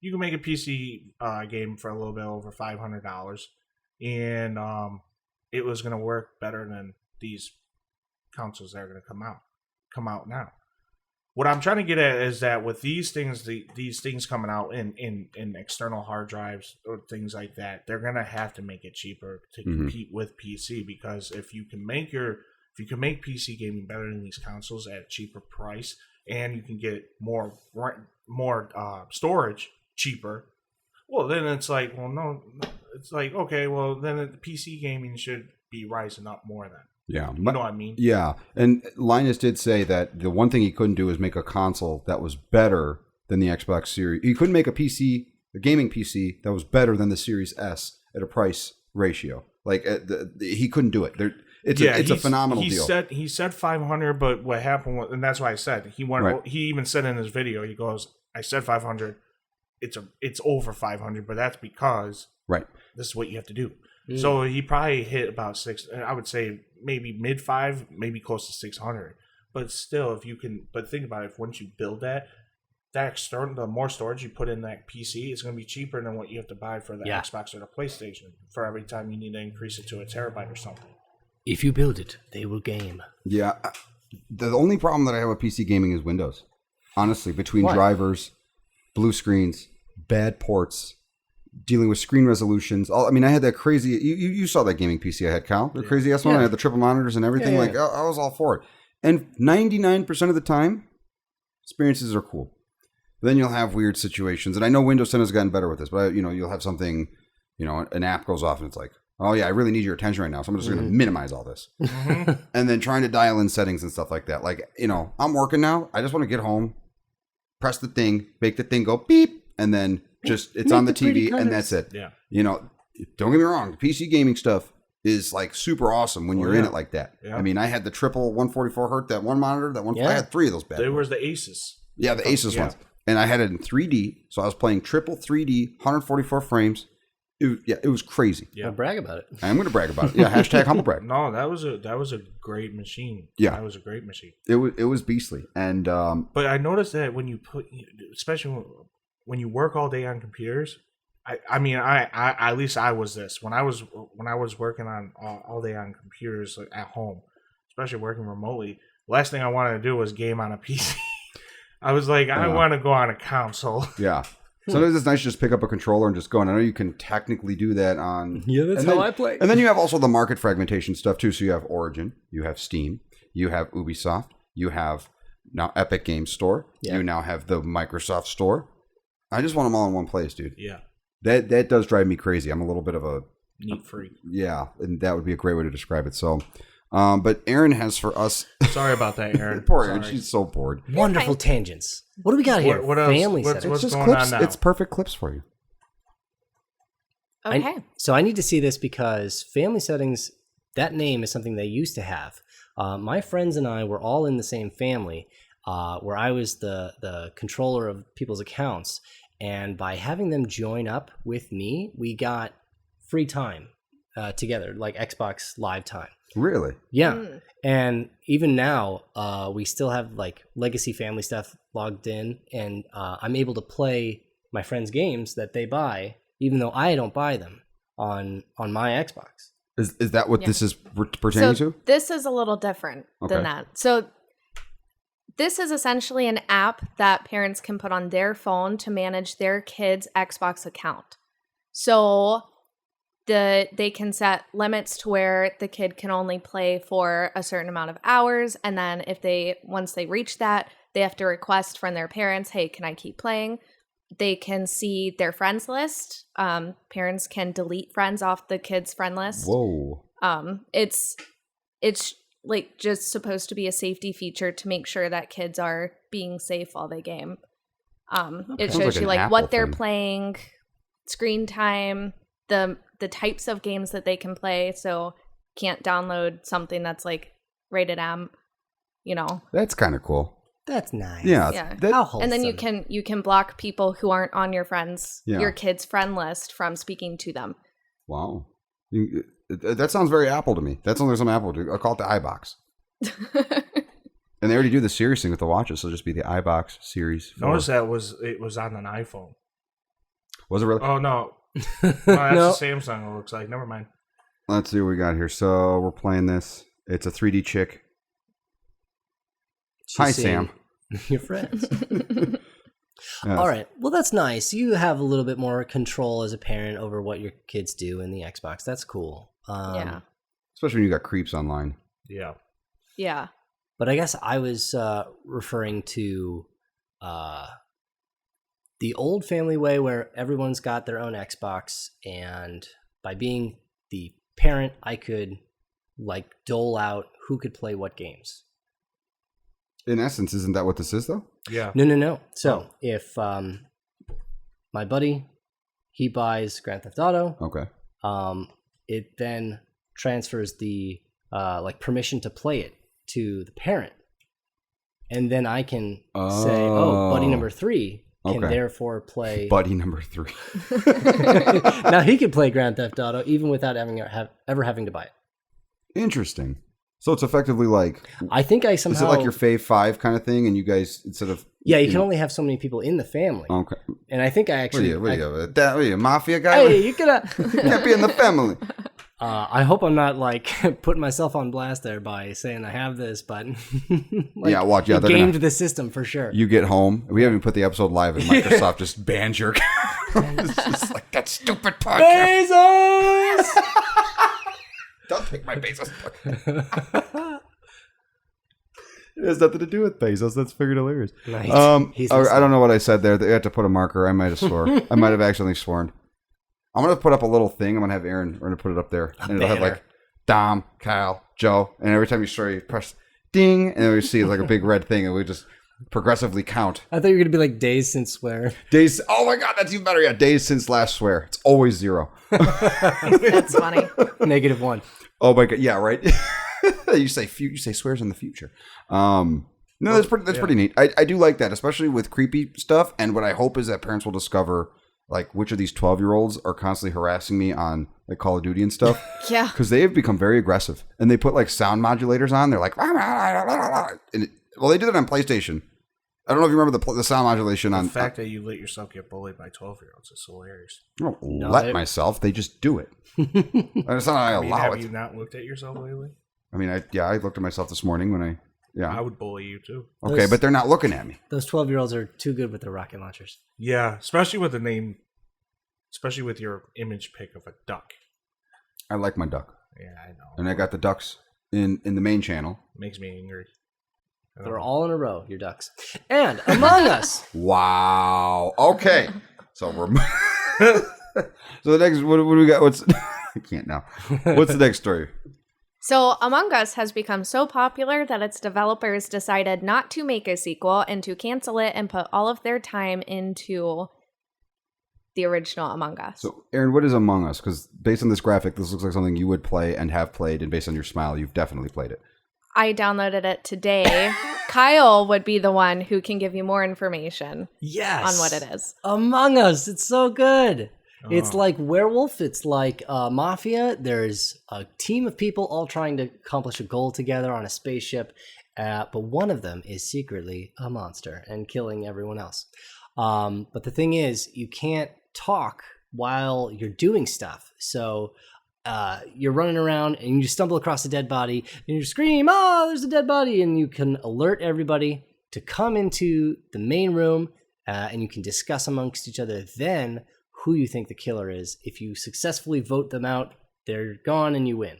you can make a PC game for a little bit over $500, and it was going to work better than these consoles that are going to come out now. what I'm trying to get at is that with these things, these things coming out in external hard drives or things like that, they're gonna have to make it cheaper to compete with PC, because if you can make PC gaming better than these consoles at a cheaper price, and you can get more storage cheaper, well, then it's like, well, no, it's like, okay, well, then the PC gaming should be rising up more then. Yeah. You know what I mean? Yeah. And Linus did say that the one thing he couldn't do is make a console that was better than the Xbox Series. He couldn't make a gaming PC that was better than the Series S at a price ratio. Like, he couldn't do it. It's a phenomenal deal. He said 500, but what happened was, and that's why I said, he even said in his video, he goes, I said 500. It's over 500, but that's because this is what you have to do. So he probably hit about I would say maybe mid 5, maybe close to 600. But still, but think about it, if once you build that external, the more storage you put in that PC, it's going to be cheaper than what you have to buy for the Xbox or the PlayStation for every time you need to increase it to a terabyte or something. If you build it, they will game. Yeah. The only problem that I have with PC gaming is Windows. Honestly, between drivers, blue screens, bad ports, dealing with screen resolutions. I had that crazy... You saw that gaming PC I had, Kyle. The crazy ass one. I had the triple monitors and everything. I was all for it. And 99% of the time, experiences are cool. Then you'll have weird situations. And I know Windows 10 has gotten better with this, but you'll have something, an app goes off and it's like, oh yeah, I really need your attention right now, so I'm just going to minimize all this. And then trying to dial in settings and stuff like that. Like, I'm working now. I just want to get home, press the thing, make the thing go beep, and then it's on the TV, and that's it. Yeah. Don't get me wrong. The PC gaming stuff is like super awesome when you're in it like that. Yeah. I had the triple 144 hertz, that one monitor, I had 3 of those bad. There was the Asus. Yeah, the Asus ones. And I had it in 3D, so I was playing triple 3D, 144 frames. It was crazy. Yeah, brag about it. I'm going to brag about it. Yeah, hashtag humble brag. No, that was a great machine. Yeah, that was a great machine. It was beastly, and but I noticed that when you especially when you work all day on computers, I at least I was this when I was working on all day on computers at home, especially working remotely. Last thing I wanted to do was game on a PC. I was like, I want to go on a console. Yeah. Sometimes it's nice to just pick up a controller and just go. And I know you can technically do that on... Yeah, that's how I play. And then you have also the market fragmentation stuff too. So you have Origin, you have Steam, you have Ubisoft, you have now Epic Games Store, you now have the Microsoft Store. I just want them all in one place, dude. Yeah. That does drive me crazy. I'm a little bit of a... neat freak. Yeah, and that would be a great way to describe it. So... but Erin has for us... Sorry about that, Erin. Poor Erin, she's so bored. Wonderful tangents. What do we got here? What else? Family What's settings. It's going clips. on now? It's perfect clips for you. Okay. So I need to see this because family settings, that name is something they used to have. My friends and I were all in the same family where I was the controller of people's accounts. And by having them join up with me, we got free time together, like Xbox Live time. Really? Yeah. And even now, we still have like legacy family stuff logged in, and I'm able to play my friends' games that they buy, even though I don't buy them on my Xbox. Is that what this is pertaining to? This is a little different than that. So this is essentially an app that parents can put on their phone to manage their kids' Xbox account. So they can set limits to where the kid can only play for a certain amount of hours, and then once they reach that, they have to request from their parents, hey, can I keep playing? They can see their friends list. Parents can delete friends off the kid's friend list. Whoa. It's like just supposed to be a safety feature to make sure that kids are being safe while they game. It shows you like what they're playing, screen time, the types of games that they can play. So can't download something that's like rated M, That's kind of cool. That's nice. Yeah. And then you can block people who aren't on your your kid's friend list from speaking to them. Wow. That sounds very Apple to me. That sounds like some Apple do. I'll call it the iBox. And they already do the Series thing with the watches, so it'll just be the iBox Series 4. Notice it was on an iPhone. Was it really? Oh, no. That's the Samsung, it looks like. Never mind. Let's see what we got here. So we're playing this. It's a 3D chick. Hi, Sam. Your friends. Yes. All right. Well, that's nice. You have a little bit more control as a parent over what your kids do in the Xbox. That's cool. Yeah. Especially when you got creeps online. Yeah. Yeah. But I guess I was referring to the old family way where everyone's got their own Xbox, and by being the parent, I could like dole out who could play what games. In essence, isn't that what this is, though? Yeah. No. So if my buddy, he buys Grand Theft Auto, Okay. it then transfers the like permission to play it to the parent, and then I can say, "Oh, buddy number 3 can Okay. therefore play." Buddy number 3. Now he can play Grand Theft Auto even without ever having to buy it. Interesting. So it's effectively like, I think I somehow is it like your Ps5 kind of thing, and you guys instead of you can only have so many people in the family, okay. and I think I actually What are you, a mafia guy? hey, you could Can't be in the family. I hope I'm not like putting myself on blast there by saying I have this, but like, Yeah, watch. Yeah, it they're gamed gonna, the system for sure. you get home. We haven't even put the episode live, and Microsoft just banned your. It's just like that stupid podcast. Bezos! Don't take my Bezos. It has nothing to do with Bezos. That's figured hilarious. Nice. He's I don't know what I said there. They had to put a marker. I might have swore. I might have accidentally sworn. I'm gonna put up a little thing. I'm gonna have Aaron. We're gonna put it up there, and it'll have banner. like Dom, Kyle, Joe, and every time you swear, you press ding, and then we see like a big red thing, and we just progressively count I thought you were gonna be like days since swear. days. Oh my god, that's even better. Yeah, days since last swear. It's always 0. That's funny. -1. Oh my god, yeah, right. you say swears in the future. No, that's pretty neat. I do like that, especially with creepy stuff. And what I hope is that parents will discover like which of these 12-year-olds are constantly harassing me on like Call of Duty and stuff. Yeah. Because they have become very aggressive, and they put like sound modulators on. They're like, and well, they do that on PlayStation. I don't know if you remember the sound modulation on. The fact that you let yourself get bullied by 12-year-olds is hilarious. I don't let myself. They just do it. It's not I allow have it. you not looked at yourself lately? I mean, I looked at myself this morning when I. Yeah. I would bully you too. Okay, but they're not looking at me. Those 12-year-olds are too good with their rocket launchers. Yeah, especially with the name, especially with your image pic of a duck. I like my duck, Yeah, I know. and I got the ducks in the main channel. Makes me angry. They're all in a row, your ducks. And Among Us. Wow. Okay. So we're. So the next, what do we got? I can't now. What's the next story? So, Among Us has become so popular that its developers decided not to make a sequel and to cancel it and put all of their time into the original Among Us. So, Aaron, what is Among Us? Because based on this graphic, this looks like something you would play and have played, and based on your smile, you've definitely played it. I downloaded it today. Kyle would be the one who can give you more information Yes. on what it is. Among Us. It's so good. It's Oh. like Werewolf. It's like Mafia. There's a team of people all trying to accomplish a goal together on a spaceship, but one of them is secretly a monster and killing everyone else. But the thing is, you can't talk while you're doing stuff. So you're running around and you stumble across a dead body and you scream, "Oh, there's a dead body!" And you can alert everybody to come into the main room, and you can discuss amongst each other then who you think the killer is. If you successfully vote them out, they're gone and you win.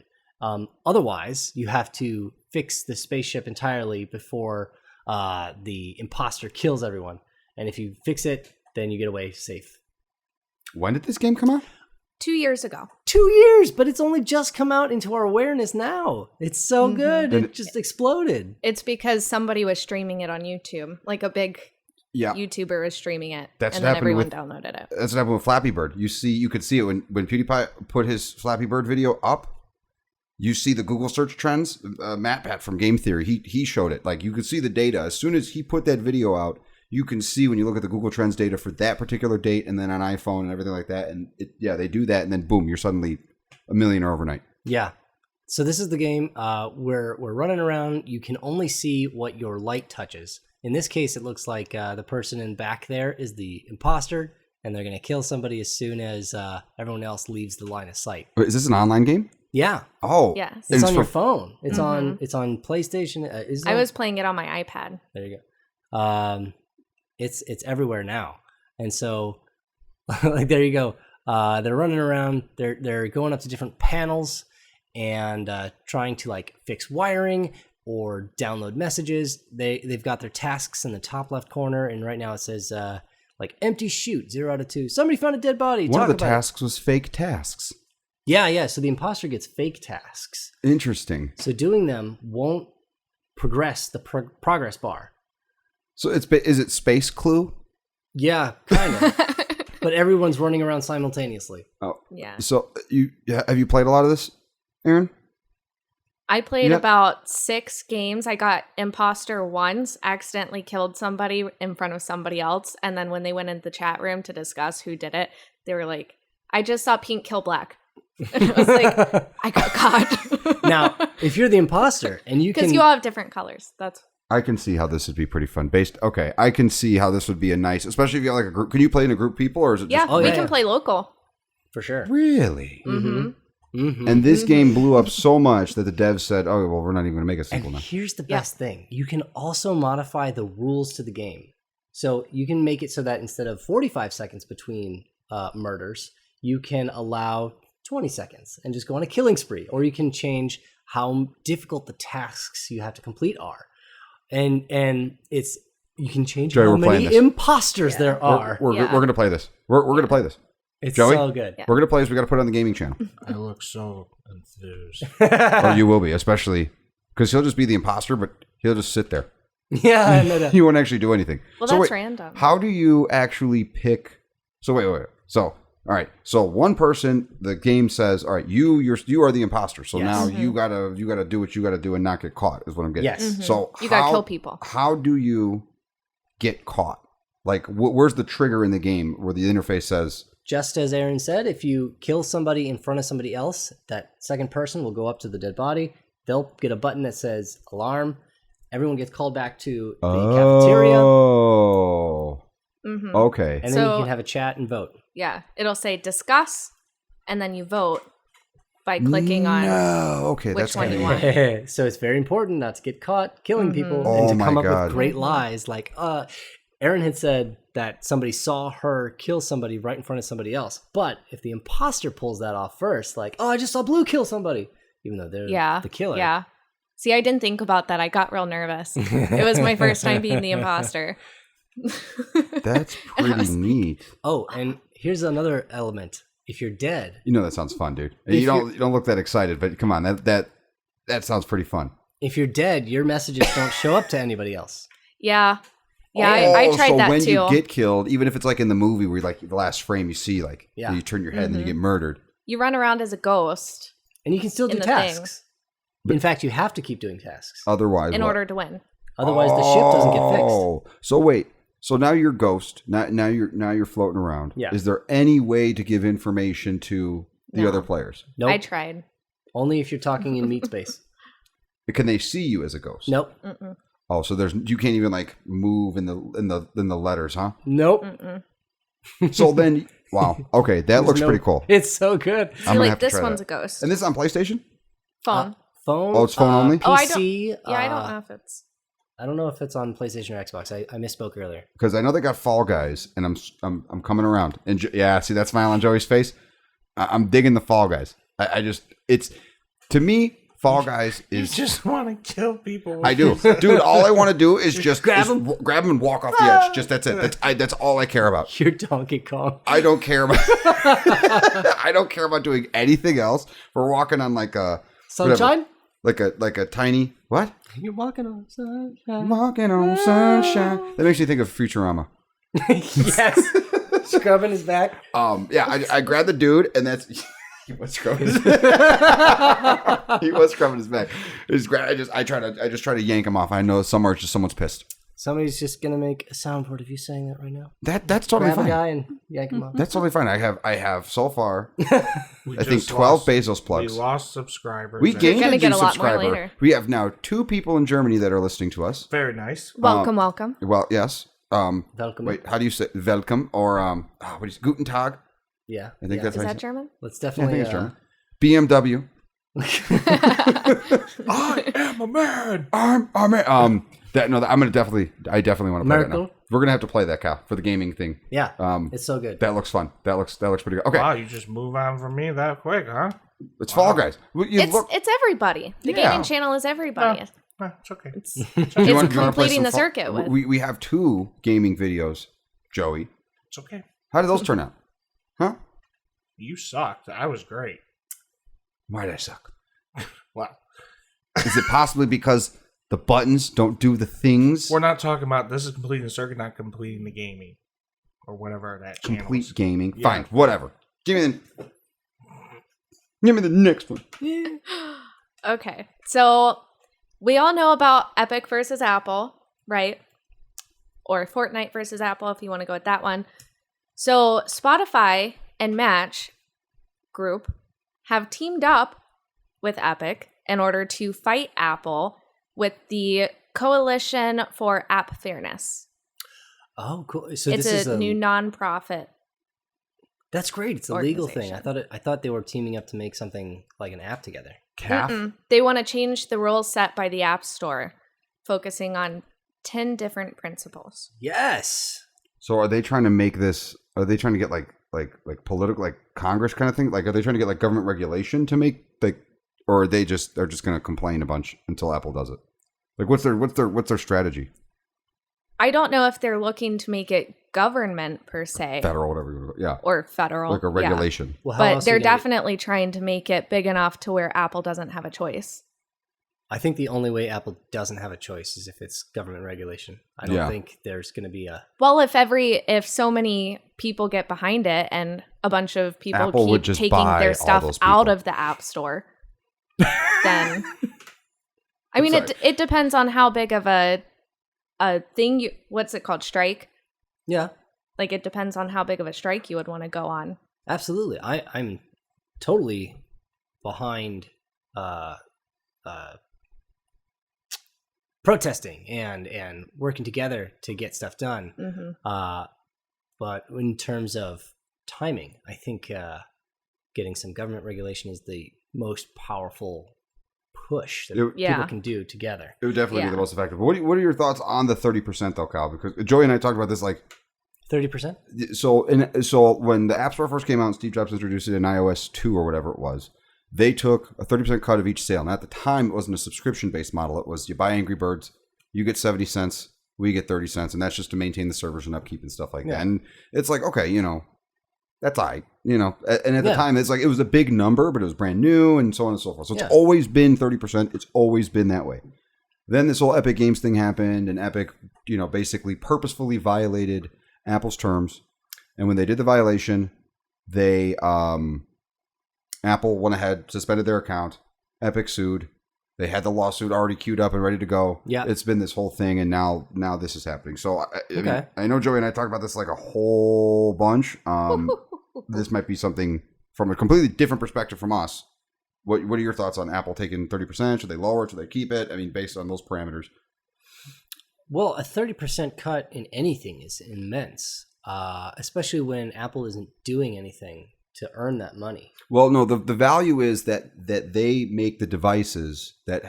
Otherwise, you have to fix the spaceship entirely before the imposter kills everyone. And if you fix it, then you get away safe. When did this game come out? 2 years ago. 2 years, but it's only just come out into our awareness now. It's so good. And It just exploded. It's because somebody was streaming it on YouTube. Like a big Yeah. YouTuber was streaming it. That's and what then happened everyone with- downloaded it. That's what happened with Flappy Bird. You could see it when PewDiePie put his Flappy Bird video up. You see the Google search trends. Matt Pat from Game Theory, he showed it. Like you could see the data as soon as he put that video out. You can see when you look at the Google Trends data for that particular date, and then on iPhone and everything like that. And they do that, and then boom, you're suddenly a millionaire overnight. Yeah. So this is the game. We're running around. You can only see what your light touches. In this case, it looks like the person in back there is the imposter, and they're going to kill somebody as soon as everyone else leaves the line of sight. Is this an online game? Yeah, Oh, Yes. it's on for- your phone. It's on PlayStation. I was playing it on my iPad. There you go. It's everywhere now. And so, like, there you go. They're running around. They're going up to different panels and trying to like fix wiring or download messages. They've got their tasks in the top left corner, and right now it says like empty chute, 0 out of 2. Somebody found a dead body. One of the tasks was fake tasks. Yeah. So the imposter gets fake tasks. Interesting. So doing them won't progress the progress bar. So is it Space Clue? Yeah, kind of. But everyone's running around simultaneously. Oh, Yeah. So have you played a lot of this, Aaron? I played about 6 games. I got imposter once, accidentally killed somebody in front of somebody else. And then when they went into the chat room to discuss who did it, they were like, I just saw pink kill black. And I was like, I got caught. Now, if you're the imposter and you can... Because you all have different colors. I can see how this would be pretty fun. Okay, I can see how this would be a nice, especially if you have like a group. Can you play in a group of people, or is it just... Yeah, we can play local. For sure. Really? Mm-hmm. Mm-hmm. And this game blew up so much that the devs said, oh, well, we're not even going to make a And sequel now. here's the best thing. You can also modify the rules to the game. So you can make it so that instead of 45 seconds between murders, you can allow 20 seconds and just go on a killing spree. Or you can change how difficult the tasks you have to complete are. And it's you can change Joey, how we're playing many this. imposters there are. We're going to play this. We're going to play this. It's Joey? so good. We're going to play this. We got to put it on the gaming channel. I look so enthused. Or you will be, especially because he'll just be the imposter, but he'll just sit there. Yeah, no. He won't actually do anything. Well, So that's wait, random. How do you actually pick? So wait. So all right. So one person, the game says, all right, you are the imposter. So Yes. now you gotta do what you gotta do and not get caught. Is what I'm getting. Yes. Mhm. So You gotta kill people. How do you get caught? Like, where's the trigger in the game where the interface says? Just as Aaron said, if you kill somebody in front of somebody else, that second person will go up to the dead body. They'll get a button that says alarm. Everyone gets called back to the cafeteria. Oh. Mm-hmm. Okay. And then you So- can have a chat and vote. Yeah, it'll say discuss, and then you vote by clicking on. No. Okay. which That's one kinda you neat. want. So it's very important not to get caught killing people Oh and to my come up God. with great lies. Like, Aaron had said that somebody saw her kill somebody right in front of somebody else. But if the imposter pulls that off first, like, I just saw Blue kill somebody, even though they're the killer. Yeah. See, I didn't think about that. I got real nervous. It was my first time being the imposter. That's pretty neat. Oh, and here's another element. If you're dead, You know that sounds fun, dude. If You don't look that excited, but come on, that sounds pretty fun. if you're dead, your messages don't show up to anybody else. Yeah. Yeah, I tried so that when too. you get killed, even if it's like in the movie where like the last frame you see like Yeah. you turn your head and then you Mm-hmm. get murdered. You run around as a ghost And you can still do In the tasks. In fact, you have to keep doing tasks. Otherwise, in what? order to win. Otherwise, the ship doesn't get fixed. Oh, so wait. So now you're ghost. Now you're floating around. Yeah. Is there any way to give information to the No. other players? Nope. I tried. Only if you're talking in meat space. Can they see you as a ghost? Nope. Mm-mm. Oh, so you can't even like move in the letters, huh? Nope. Mm-mm. So then, wow. Okay, that looks pretty cool. It's so good. See, I'm gonna like have to this try one's that. a ghost. And this is on PlayStation? Phone. Phone. Oh, it's phone only? Oh, I don't- PC. Yeah, I don't know if it's. I don't know if it's on PlayStation or Xbox. I misspoke earlier. Because I know they got Fall Guys, and I'm coming around. And yeah, see that smile on Joey's face? I'm digging the Fall Guys. I just it's to me, Fall Guys You is just want to kill people. I do, dude. All I want to do is just grab 'em. grab them and walk off the edge. Just that's it. That's all I care about. You're Donkey Kong. I don't care about. I don't care about doing anything else. We're walking on like a Sunshine? whatever, like a tiny what? You're walking on sunshine. Walking on sunshine. That makes me think of Futurama. Yes. Scrubbing his back. Yeah, I grabbed the dude, and that's he was scrubbing his he was scrubbing his back. I just try to yank him off. I know somewhere it's just someone's pissed. Somebody's just gonna make a soundboard of you saying that right now. That's totally Grab a fine. guy and yank him off. That's totally fine. I have so far. We I think just 12 lost- Bezos plugs. We lost subscribers. We and- gained gonna a get new a lot more subscriber. later. We have now 2 people in Germany that are listening to us. Very nice. Welcome, welcome. Well, yes. Welcome. Wait, how do you say welcome or what is Guten Tag? Yeah. I think yeah. that's Is how you that say it. German? Let's Yeah, I definitely. think it's German. BMW. I am a man. I'm a man. I'm gonna definitely want to play that Miracle? now. We're gonna have to play that, Cal, for the gaming thing. Yeah, it's so good. That looks fun. That looks pretty good. Okay, Wow, you just move on from me that quick, huh? it's Fall Guys. It's everybody. The Yeah. gaming channel is everybody. It's okay. It's, Do you it's wanna play completing some the Fall- circuit with. We have 2 gaming videos, Joey. It's okay. How did those turn out? Huh? You sucked. I was great. Why did I suck? Wow. Is it possibly because the buttons don't do the things? We're not talking about this is completing the circuit, not completing the gaming. Or whatever that channel Complete is. gaming. Yeah. Fine, whatever. Give me the next one. Okay, so we all know about Epic versus Apple, right? Or Fortnite versus Apple, if you want to go with that one. So Spotify and Match Group have teamed up with Epic in order to fight Apple with the Coalition for App Fairness. Oh, cool. So It's this is a new nonprofit. That's great. It's a legal thing. organization. I thought they were teaming up to make something like an app together. Calf? They want to change the rules set by the App Store, focusing on 10 different principles. Yes. So are they trying to make this? Are they trying to get like political, like Congress kind of thing? Like, are they trying to get like government regulation to make like, or are they're just going to complain a bunch until Apple does it? Like, what's their strategy? I don't know if they're looking to make it government per se, Federal, whatever. You want to, yeah, or federal, like a regulation. Well, how But else are they're you gonna- definitely trying to make it big enough to where Apple doesn't have a choice. I think the only way Apple doesn't have a choice is if it's government regulation. I don't Yeah. think there's going to be a. Well, if so many people get behind it and a bunch of people Apple would keep just taking buy their all stuff those out people. of the App Store, then I mean Sorry. it depends on how big of a thing you what's it called, strike? Yeah, Like it depends on how big of a strike you would want to go on. absolutely. I'm totally behind protesting and working together to get stuff done. Hmm. But in terms of timing, I think getting some government regulation is the most powerful push that Yeah. people can do together. It would definitely be Yeah. the most effective. What are your thoughts on the 30% though, Kyle? Because Joey and I talked about this like 30%? so when the App Store first came out and Steve Jobs introduced it in iOS 2 or whatever it was, they took a 30% cut of each sale. And at the time, it wasn't a subscription-based model. It was you buy Angry Birds, you get 70 cents, we get 30 cents, and that's just to maintain the servers and upkeep and stuff like Yeah. that. And it's like, okay, that's all right, And at the Yeah. time, it's like it was a big number, but it was brand new and so on and so forth. So Yeah. it's always been 30%. It's always been that way. Then this whole Epic Games thing happened, and Epic, basically purposefully violated Apple's terms. And when they did the violation, they Apple went ahead, suspended their account. Epic sued. They had the lawsuit already queued up and ready to go. Yeah. It's been this whole thing, and now this is happening. So I mean, Okay. I know Joey and I talked about this like a whole bunch. This might be something from a completely different perspective from us. What are your thoughts on Apple taking 30%? Should they lower it? Should they keep it? I mean, based on those parameters. Well, a 30% cut in anything is immense, especially when Apple isn't doing anything to earn that money. Well, no, the value is that they make the devices that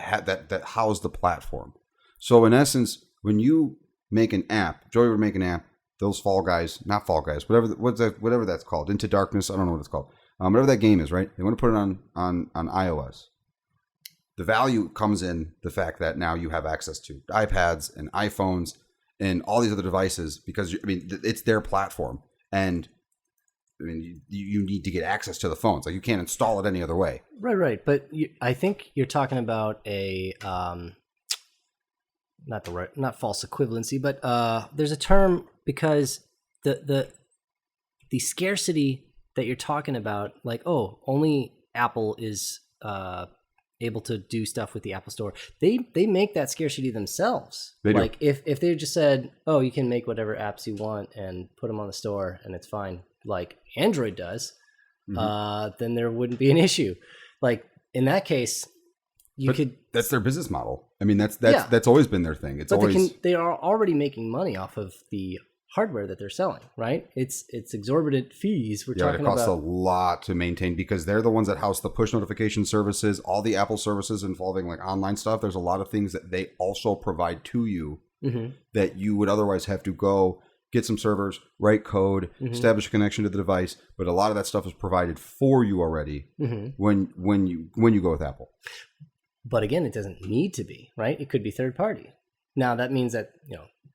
house the platform. So in essence, when you make an app, Joey would make an app. Those not Fall Guys, whatever that's called, Into Darkness. I don't know what it's called. Whatever that game is, right? They want to put it on iOS. The value comes in the fact that now you have access to iPads and iPhones and all these other devices because it's their platform, and you need to get access to the phones. Like you can't install it any other way. Right. But I think you're talking about a not false equivalency, but there's a term because the scarcity that you're talking about, like only Apple is able to do stuff with the Apple Store. They make that scarcity themselves. They do. Like if they just said, oh, you can make whatever apps you want and put them on the store and it's fine, like Android does, then there wouldn't be an issue. Like in that case, That's their business model. I mean, that's always been their thing. It's but always they are already making money off of the hardware that they're selling, right? It's exorbitant fees. We're Yeah, talking it costs about a lot to maintain because they're the ones that house the push notification services, all the Apple services involving like online stuff. There's a lot of things that they also provide to you that you would otherwise have to go get some servers, write code, establish a connection to the device. But a lot of that stuff is provided for you already when you go with Apple. But again, it doesn't need to be, right? It could be third party. Now that means that,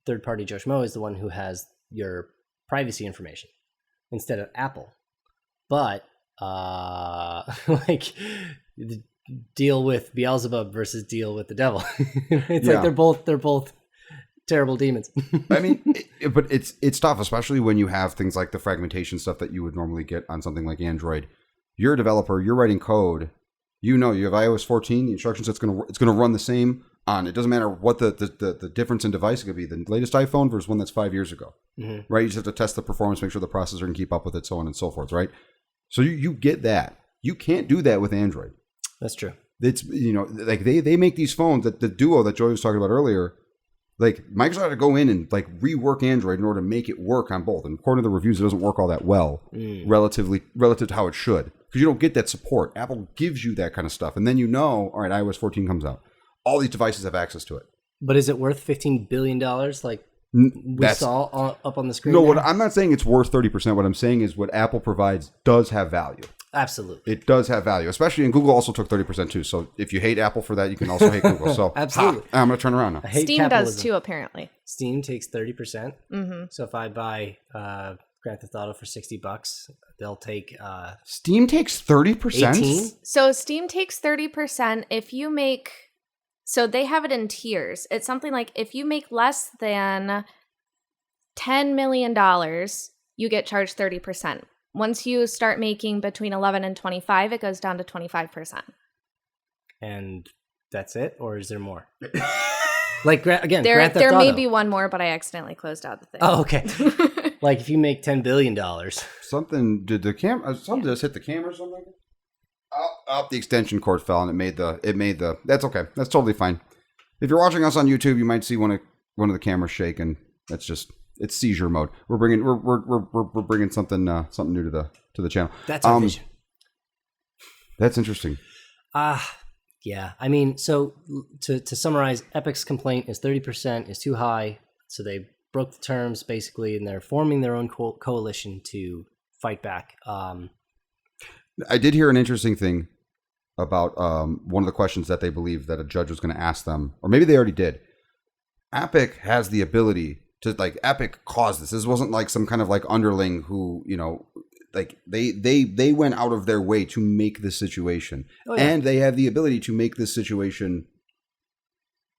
third party Joe Schmo is the one who has your privacy information instead of Apple. But like deal with Beelzebub versus deal with the devil. It's like they're both terrible demons. I mean, but it's tough, especially when you have things like the fragmentation stuff that you would normally get on something like Android. You're a developer, you're writing code. You have iOS 14, the instructions it's gonna run the same on. It doesn't matter what the difference in device could be. The latest iPhone versus one that's 5 years ago, right? You just have to test the performance, make sure the processor can keep up with it, so on and so forth, right? So you get that. You can't do that with Android. That's true. It's like they make these phones that the Duo that Joey was talking about earlier. Like Microsoft had to go in and like rework Android in order to make it work on both. And according to the reviews, it doesn't work all that well relative to how it should. Because you don't get that support. Apple gives you that kind of stuff. And then all right, iOS 14 comes out. All these devices have access to it. But is it worth $15 billion like we saw up on the screen? No, I'm not saying it's worth 30%. What I'm saying is what Apple provides does have value. Absolutely. It does have value, especially, and Google also took 30% too. So if you hate Apple for that, you can also hate Google. So absolutely. I'm going to turn around now. Steam capitalism. does too, apparently. Steam takes 30%. So if I buy Grand Theft Auto for $60, they'll take Steam takes 30%? 18. So Steam takes 30% if you make... So they have it in tiers. It's something like if you make less than $10 million, you get charged 30%. Once you start making between 11 and 25, it goes down to 25%. And that's it? Or is there more? Like, again, there Grand Theft Auto. may be one more, but I accidentally closed out the thing. Oh, okay. Like if you make $10 billion. Something, did the camera, something just hit the camera or something? The extension cord fell and it made the, that's okay. That's totally fine. If you're watching us on YouTube, you might see one of the cameras shake, and that's just, it's seizure mode. We're bringing something new to the channel. That's our vision. That's interesting. Yeah. I mean, so to summarize, Epic's complaint is 30% is too high. So they broke the terms basically, and they're forming their own coalition to fight back. I did hear an interesting thing about one of the questions that they believe that a judge was going to ask them, or maybe they already did. Epic has the ability to, like, Epic caused this. This wasn't like some kind of like underling who, like they went out of their way to make this situation. Oh, yeah. And they have the ability to make this situation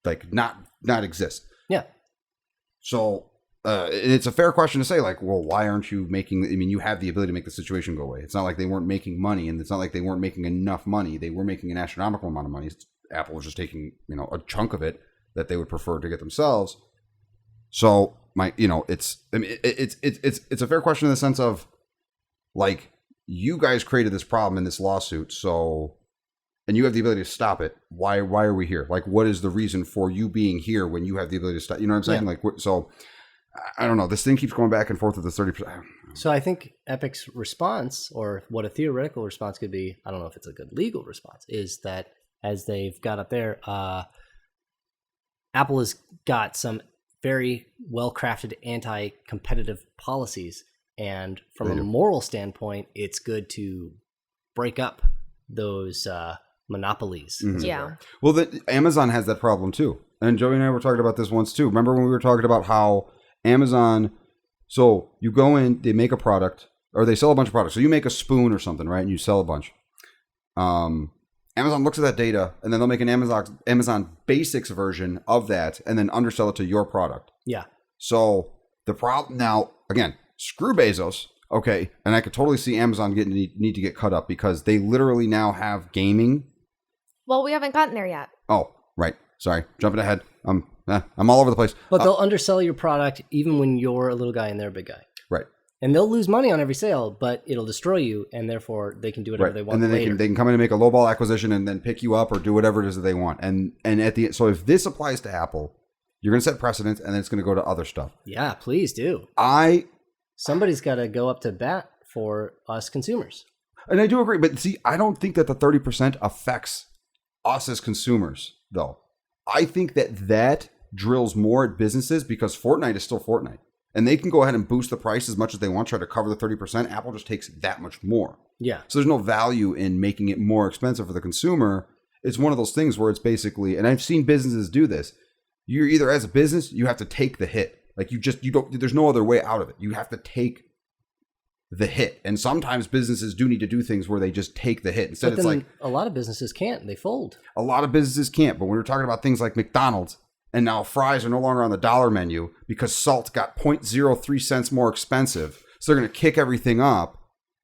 like not exist. Yeah. So it's a fair question to say, like, well, why aren't you making, I mean, you have the ability to make the situation go away. It's not like they weren't making money, and it's not like they weren't making enough money. They were making an astronomical amount of money. Apple was just taking, a chunk of it that they would prefer to get themselves. So it's a fair question in the sense of, like, you guys created this problem in this lawsuit, so, and you have the ability to stop it. Why are we here? Like, what is the reason for you being here when you have the ability to stop? You know what I'm saying? Yeah. Like, so I don't know. This thing keeps going back and forth with the 30%. So I think Epic's response, or what a theoretical response could be, I don't know if it's a good legal response, is that as they've got up there, Apple has got some very well-crafted anti-competitive policies. And from a moral standpoint, it's good to break up those monopolies. Mm-hmm. Yeah. Well, Amazon has that problem too. And Joey and I were talking about this once too. Remember when we were talking about how Amazon, so you go in, they make a product, or they sell a bunch of products. So you make a spoon or something, right? And you sell a bunch. Amazon looks at that data, and then they'll make an Amazon Basics version of that, and then undersell it to your product. Yeah. So the problem now, again, screw Bezos, okay, and I could totally see Amazon need to get cut up because they literally now have gaming. Well, we haven't gotten there yet. Oh, right. Sorry, jumping ahead. I'm all over the place. But they'll undersell your product even when you're a little guy and they're a big guy. Right. And they'll lose money on every sale, but it'll destroy you, and therefore they can do whatever they want. And then later. they can come in and make a lowball acquisition and then pick you up or do whatever it is that they want. And at the so if this applies to Apple, You're going to set precedents, and then it's going to go to other stuff. Yeah, please do. Somebody's got to go up to bat for us consumers. And I do agree, but see, I don't think that the 30% affects us as consumers, though. I think that drills more at businesses because Fortnite is still Fortnite. And they can go ahead and boost the price as much as they want, try to cover the 30%. Apple just takes that much more. Yeah. So there's no value in making it more expensive for the consumer. It's one of those things where it's basically, and I've seen businesses do this. You're either, as a business, you have to take the hit. Like you don't, there's no other way out of it. You have to take the hit. And sometimes businesses do need to do things where they just take the hit. Instead, it's like a lot of businesses can't. They fold. A lot of businesses can't. But when we're talking about things like McDonald's, and now fries are no longer on the dollar menu because salt got 0.03 cents more expensive. So they're going to kick everything up.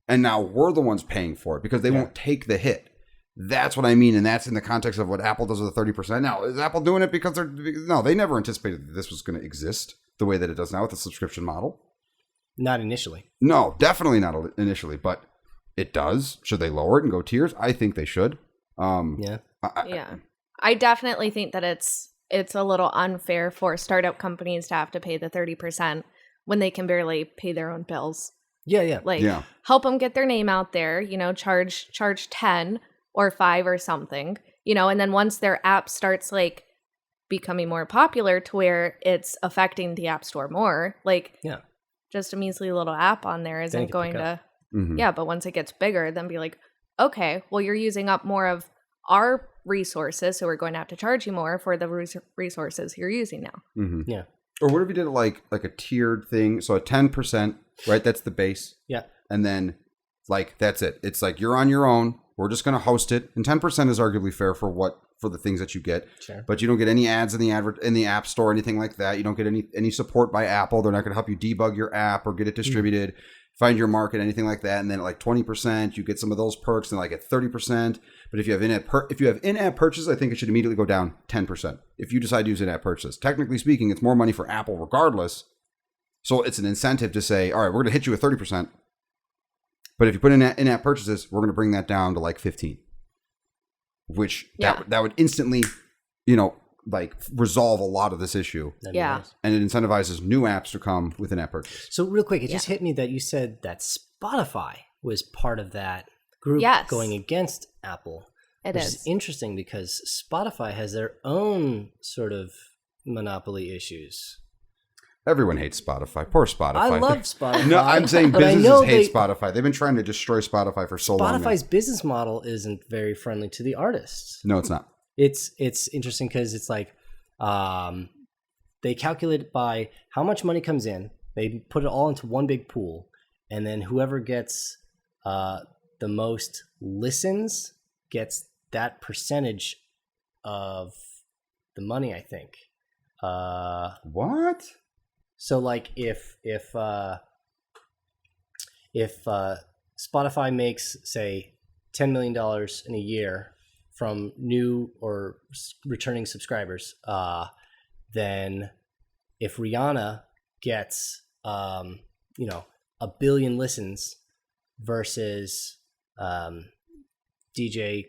And now we're the ones paying for it because they won't take the hit. That's what I mean. And that's in the context of what Apple does with the 30%. Now, is Apple doing it because they never anticipated that this was going to exist the way that it does now with the subscription model. Not initially. No, definitely not initially, but it does. Should they lower it and go tiers? I think they should. I definitely think that it's a little unfair for startup companies to have to pay the 30% when they can barely pay their own bills. Yeah. Help them get their name out there, charge 10 or 5 or something, and then once their app starts like becoming more popular to where it's affecting the App Store more, just a measly little app on there isn't going to, but once it gets bigger, then be like, okay, well, you're using up more of our resources, so we're going to have to charge you more for the resources you're using now. Mm-hmm. Yeah. Or what if you did it like a tiered thing? So a 10%, right? That's the base. Yeah. And then that's it. It's like you're on your own. We're just going to host it. And 10% is arguably fair for the things that you get. Sure. But you don't get any ads in the App Store, anything like that. You don't get any support by Apple. They're not going to help you debug your app or get it distributed, find your market, anything like that. And then at 20%, you get some of those perks. And at 30%. But if you have in-app purchases, I think it should immediately go down 10%. If you decide to use in-app purchases, technically speaking, it's more money for Apple regardless. So it's an incentive to say, all right, we're going to hit you with 30%. But if you put in in-app purchases, we're going to bring that down to 15, which that would instantly, resolve a lot of this issue. Nice. And it incentivizes new apps to come with in-app purchases. So real quick, it just hit me that you said that Spotify was part of that group going against Apple. Which is interesting because Spotify has their own sort of monopoly issues. Everyone hates Spotify. Poor Spotify. I love Spotify. No, I'm saying businesses hate Spotify. They've been trying to destroy Spotify for so long. Spotify's business model isn't very friendly to the artists. No, it's not. It's interesting because it's like they calculate it by how much money comes in. They put it all into one big pool, and then whoever gets the most listens gets that percentage of the money, I think. What? So if Spotify makes, say, $10 million in a year from new or returning subscribers, then if Rihanna gets, 1 billion listens versus DJ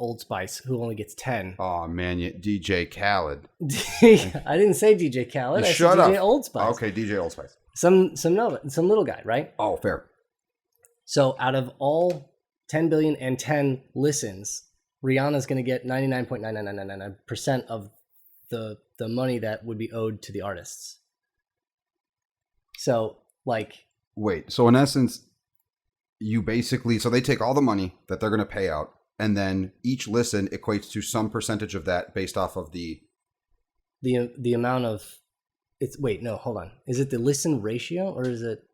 Old Spice, who only gets 10. Oh man, DJ Khaled. I didn't say DJ Khaled. I said DJ Old Spice. Okay, DJ Old Spice. Some little guy, right? Oh, fair. So out of all 10 billion and 10 listens, Rihanna's going to get 99.99999% of the money that would be owed to the artists. So wait. So in essence, you basically they take all the money that they're going to pay out. And then each listen equates to some percentage of that based off of the amount of it's. Wait, no, hold on. Is it the listen ratio or is it?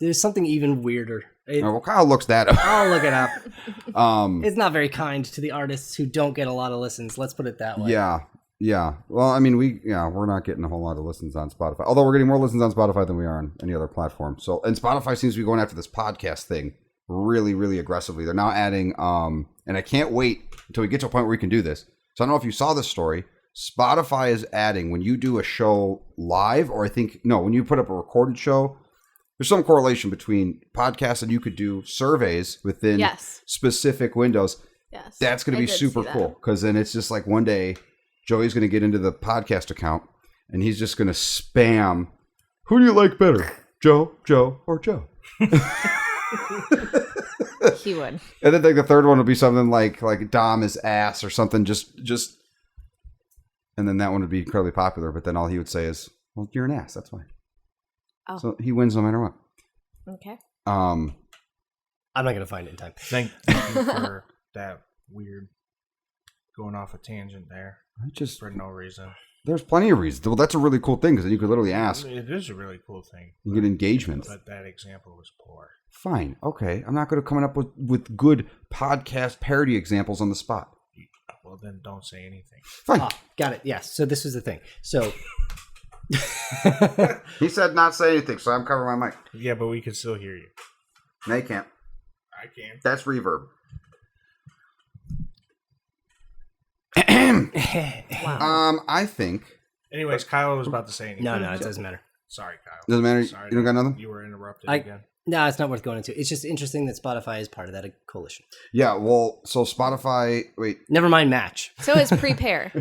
There's something even weirder. Well, Kyle looks that up. I'll look it up. It's not very kind to the artists who don't get a lot of listens. Let's put it that way. Yeah. Well, I mean, we're not getting a whole lot of listens on Spotify. Although we're getting more listens on Spotify than we are on any other platform. So, and Spotify seems to be going after this podcast thing really, really aggressively. They're now adding, and I can't wait until we get to a point where we can do this. So I don't know if you saw this story. Spotify is adding, when you do a show live, or when you put up a recorded show, there's some correlation between podcasts and you could do surveys within specific windows. Yes. That's going to be super cool because then it's just like one day Joey's going to get into the podcast account and he's just going to spam, who do you like better, Joe, or Joe? He would. And then the third one would be something like Dom is ass or something, just, and then that one would be incredibly popular. But then all he would say is, well, you're an ass. That's fine. Oh. So he wins no matter what. Okay. I'm not going to find it in time. Thank you for that weird going off a tangent there for no reason. There's plenty of reasons. Well, that's a really cool thing because then you could literally ask. It is a really cool thing. You get engagement. But that example was poor. Fine. Okay. I'm not going to come up with good podcast parody examples on the spot. Well, then don't say anything. Fine. Ah, got it. Yes. So this was the thing. So He said not say anything, so I'm covering my mic. Yeah, but we can still hear you. No, you can't. I can. That's reverb. Wow. I think. Anyways, Kyle was about to say anything. no, it doesn't matter. Sorry, Kyle. Doesn't matter. Sorry, You don't got nothing? You were interrupted again. No, it's not worth going into. It's just interesting that Spotify is part of that coalition. Yeah. Well, so Spotify. Wait. Never mind match. So it's prepare.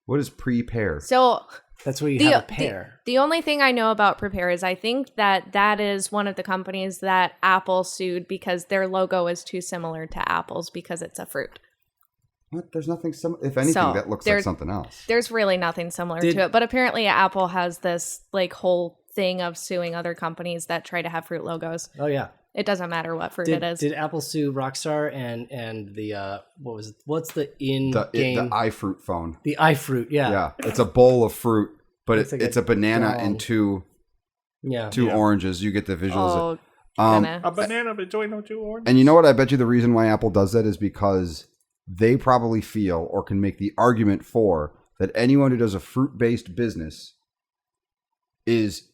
What is prepare? So That's where you have a pair. The only thing I know about Prepare is I think that is one of the companies that Apple sued because their logo is too similar to Apple's because it's a fruit. What? There's nothing similar. If anything, So, that looks like something else. There's really nothing similar to it, but apparently Apple has this like whole thing of suing other companies that try to have fruit logos. Oh yeah. It doesn't matter what fruit it is. Did Apple sue Rockstar and the what's the in-game the iFruit phone? The iFruit, yeah. Yeah, it's a bowl of fruit, but It's like it's a banana dog. and two oranges. You get the visuals. Gonna- A banana between no two oranges. And you know what? I bet you the reason why Apple does that is because they probably feel or can make the argument for that anyone who does a fruit-based business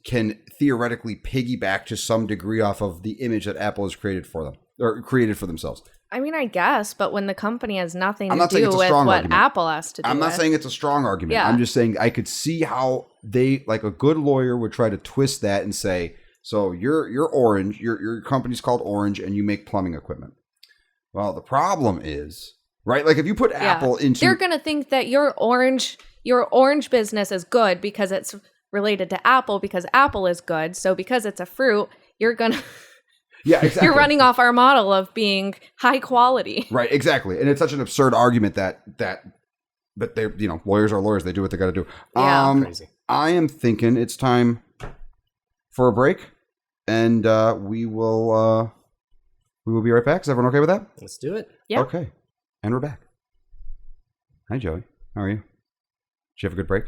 can theoretically piggyback to some degree off of the image that Apple has created for them or created for themselves. I mean, I guess, but when the company has nothing I'm to not saying do it's a with strong what argument. Apple has to do I'm not with. saying it's a strong argument. Yeah. I'm just saying I could see how they, like a good lawyer, would try to twist that and say, so you're Orange, your company's called Orange, and you make plumbing equipment. Well, the problem is, right? Like if you put Apple into, they're gonna think that your orange business is good because it's related to Apple because Apple is good. So because it's a fruit, you're gonna yeah, exactly. you're running off our model of being high quality. Right, exactly. And it's such an absurd argument that they, lawyers are lawyers. They do what they got to do. Yeah. Crazy. I am thinking it's time for a break, and we will be right back. Is everyone okay with that? Let's do it. Yeah. Okay, and we're back. Hi, Joey. How are you? Did you have a good break?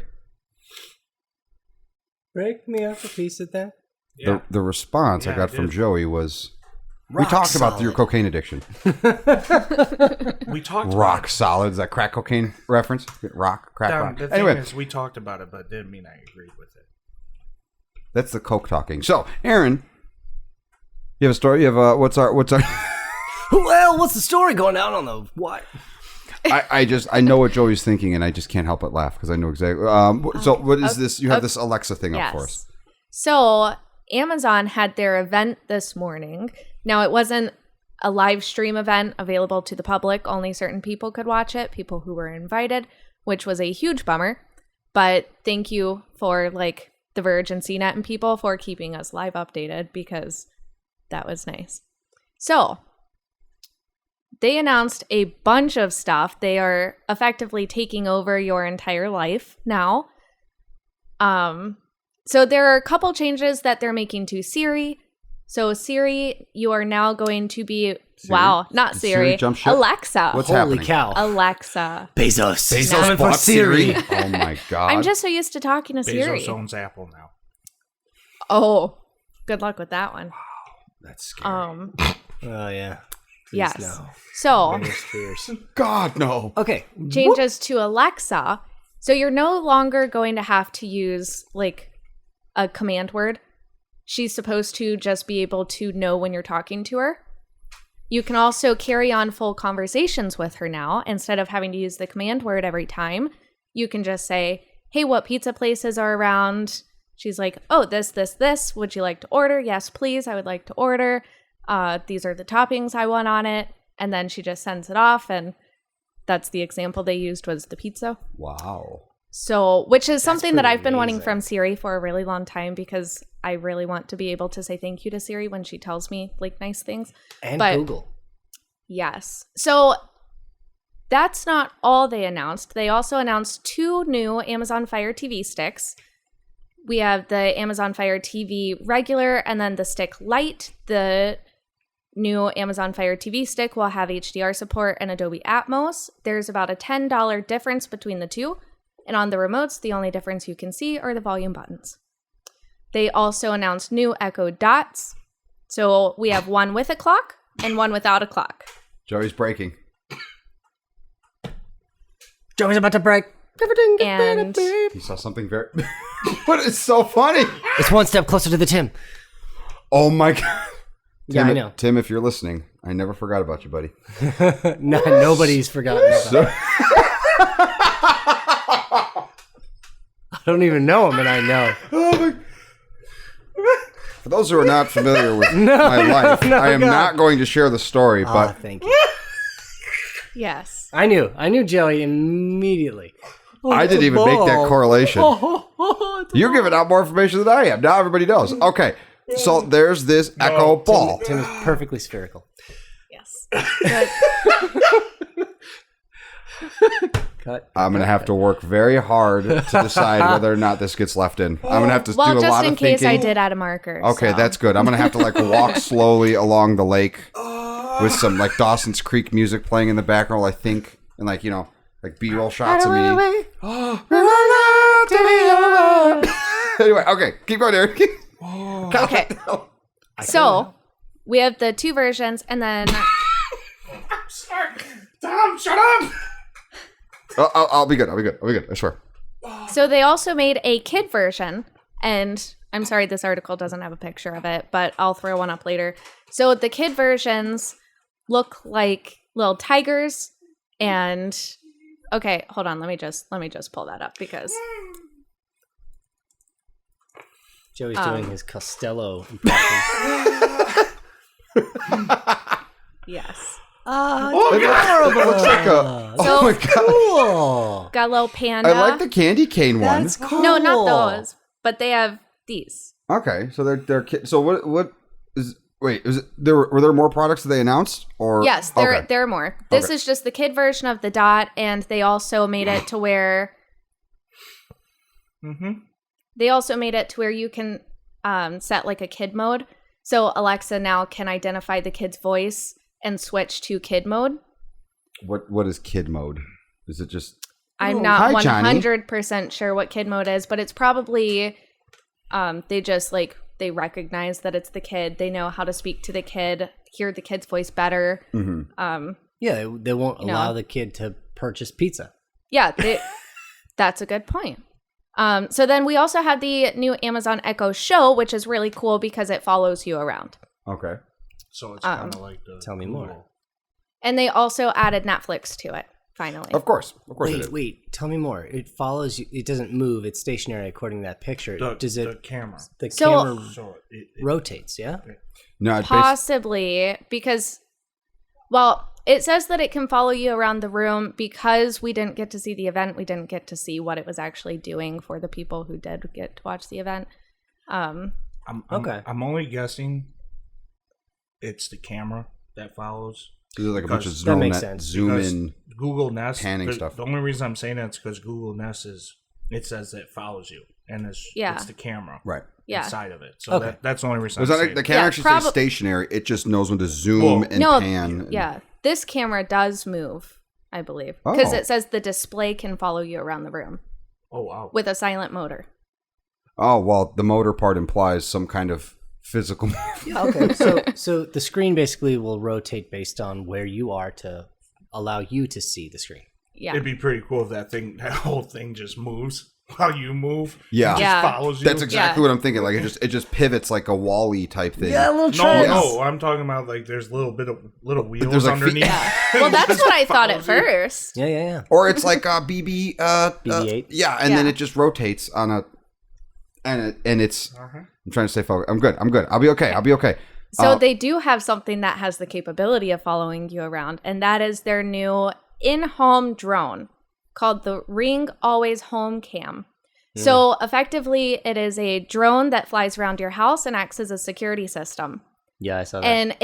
Break me off a piece of that. Yeah. The response I Yeah, got I from did. Joey was, we Rock talked about solid. your cocaine addiction. We talked Rock about solid. Is that crack cocaine reference? Rock, crack, it. rock. The thing Anyway, is, we talked about it, but didn't mean I agreed with it. that's the coke talking. So, Aaron, you have a story? You have what's our Well, what's the story going down on the what? I know what Joey's thinking, and I just can't help but laugh because I know exactly. So what is this? You have this Alexa thing up for us. So Amazon had their event this morning. Now it wasn't a live stream event available to the public. Only certain people could watch it, people who were invited, which was a huge bummer. But thank you for The Verge and CNET and people for keeping us live updated because that was nice. So they announced a bunch of stuff. They are effectively taking over your entire life now. So there are a couple changes that they're making to Siri. So Siri, you are now going to be not Did Siri, jump ship? Alexa. What's Holy happening? cow. Alexa. Bezos Now- for Siri. Oh my god! I'm just so used to talking to Siri. Bezos owns Apple now. Oh, good luck with that one. That's scary. Oh yeah. Please Yes. no. So There's fears. God no. Okay. changes to Alexa. So you're no longer going to have to use a command word. She's supposed to just be able to know when you're talking to her. You can also carry on full conversations with her now. Instead of having to use the command word every time, you can just say, hey, what pizza places are around? She's like, oh, this. Would you like to order? Yes, please. I would like to order. These are the toppings I want on it. And then she just sends it off. And that's the example they used was the pizza. Wow. So, which is something that pretty I've been wanting amazing. from Siri for a really long time because I really want to be able to say thank you to Siri when she tells me like nice things. And But- Google. Yes. So that's not all they announced. They also announced 2 new Amazon Fire TV sticks. We have the Amazon Fire TV regular and then the stick Lite. The new Amazon Fire TV stick will have HDR support and Adobe Atmos. There's about a $10 difference between the two. And on the remotes, the only difference you can see are the volume buttons. They also announced new Echo Dots. So we have one with a clock and one without a clock. Joey's breaking. Joey's about to break. And He saw something very... What? It's so funny. It's one step closer to the Tim. Oh my God. Yeah, Tim, I know. Tim, if you're listening, I never forgot about you, buddy. No, nobody's forgotten about So- it. I don't even know him, and I know. For those who are not familiar with my life, I am God. not going to share the story, Oh, but thank you. yes. I knew Joey immediately. I didn't even make that correlation. You're giving out more information than I am. Now everybody knows. Okay, so there's this Echo ball. Tim is perfectly spherical. Yes. But Cut. I'm going to have to work very hard to decide whether or not this gets left in. I'm going to have to well, do a just lot in of case thinking. I did add a marker. Okay, so. that's good. I'm going to have to like walk slowly along the lake with some like Dawson's Creek music playing in the background, I think, and like, you know, like B-roll shots of me. Anyway, okay, keep going, Eric. Okay. So we have the 2 versions, and then Tom, shut up! I'll be good. I swear. so they also made a kid version, and I'm sorry this article doesn't have a picture of it, but I'll throw one up later. So the kid versions look like little tigers, and okay, hold on, let me just pull that up because Joey's doing his Costello impression. yes. It looks like a. So- Oh my god! Cool. Got a little panda. I like the candy cane one. That's cool. No, not those, but they have these. Okay, so they're so what is wait is it, were there more products that they announced or Yes, okay. there are more. This Okay. is just the kid version of the dot, and they also made it to where they also made it to where you can set like a kid mode. So Alexa now can identify the kid's voice and switch to kid mode. What is kid mode? Is it just I'm Oh, not hi, Johnny. 100% sure what kid mode is, but it's probably they just like they recognize that it's the kid. They know how to speak to the kid, hear the kid's voice better. Yeah, they won't You know. allow the kid to purchase pizza. Yeah, that's a good point. So then we also have the new Amazon Echo Show, which is really cool because it follows you around. okay? So it's kind of like the Tell me more. And they also added Netflix to it, finally. Of course it is. Wait, tell me more. It follows you. It doesn't move. It's stationary according to that picture. Does the it? camera. The So- camera So it rotates. Yeah. No, it Possibly because, well, it says that it can follow you around the room because we didn't get to see the event. We didn't get to see what it was actually doing for the people who did get to watch the event. Okay. I'm only guessing it's the camera that follows. is it like a bunch of Because- That zoom makes in, sense. zoom Because in? Google Nest. panning the, stuff. The only reason I'm saying that is because Google Nest it says that it follows you, and it's the camera Right. Yeah. inside of it. So Okay. that's the only reason. Was I'm that saying the it. camera Yeah, actually prob- stays stationary? It just knows when to zoom Well, and No, pan. yeah. This camera does move, I believe, because Oh. it says the display can follow you around the room Oh wow. with a silent motor. Oh well, the motor part implies some kind of physical. Okay. So the screen basically will rotate based on where you are to allow you to see the screen. Yeah. It'd be pretty cool if that whole thing just moves while you move. Yeah. It just Yeah. follows you. That's exactly Yeah. what I'm thinking. Like it just pivots like a Wall-E type thing. little No, I'm talking about like there's little wheels there's, like, underneath. Well, that's Just what I thought at follows you. first. Yeah. Or it's like a BB BB-8? yeah, and then Yeah. it just rotates on a and it's Uh-huh. I'm trying to stay focused. I'm good. I'll be okay. So they do have something that has the capability of following you around, and that is their new in-home drone. called the Ring Always Home Cam. So effectively, it is a drone that flies around your house and acts as a security system. Yeah, I saw that. And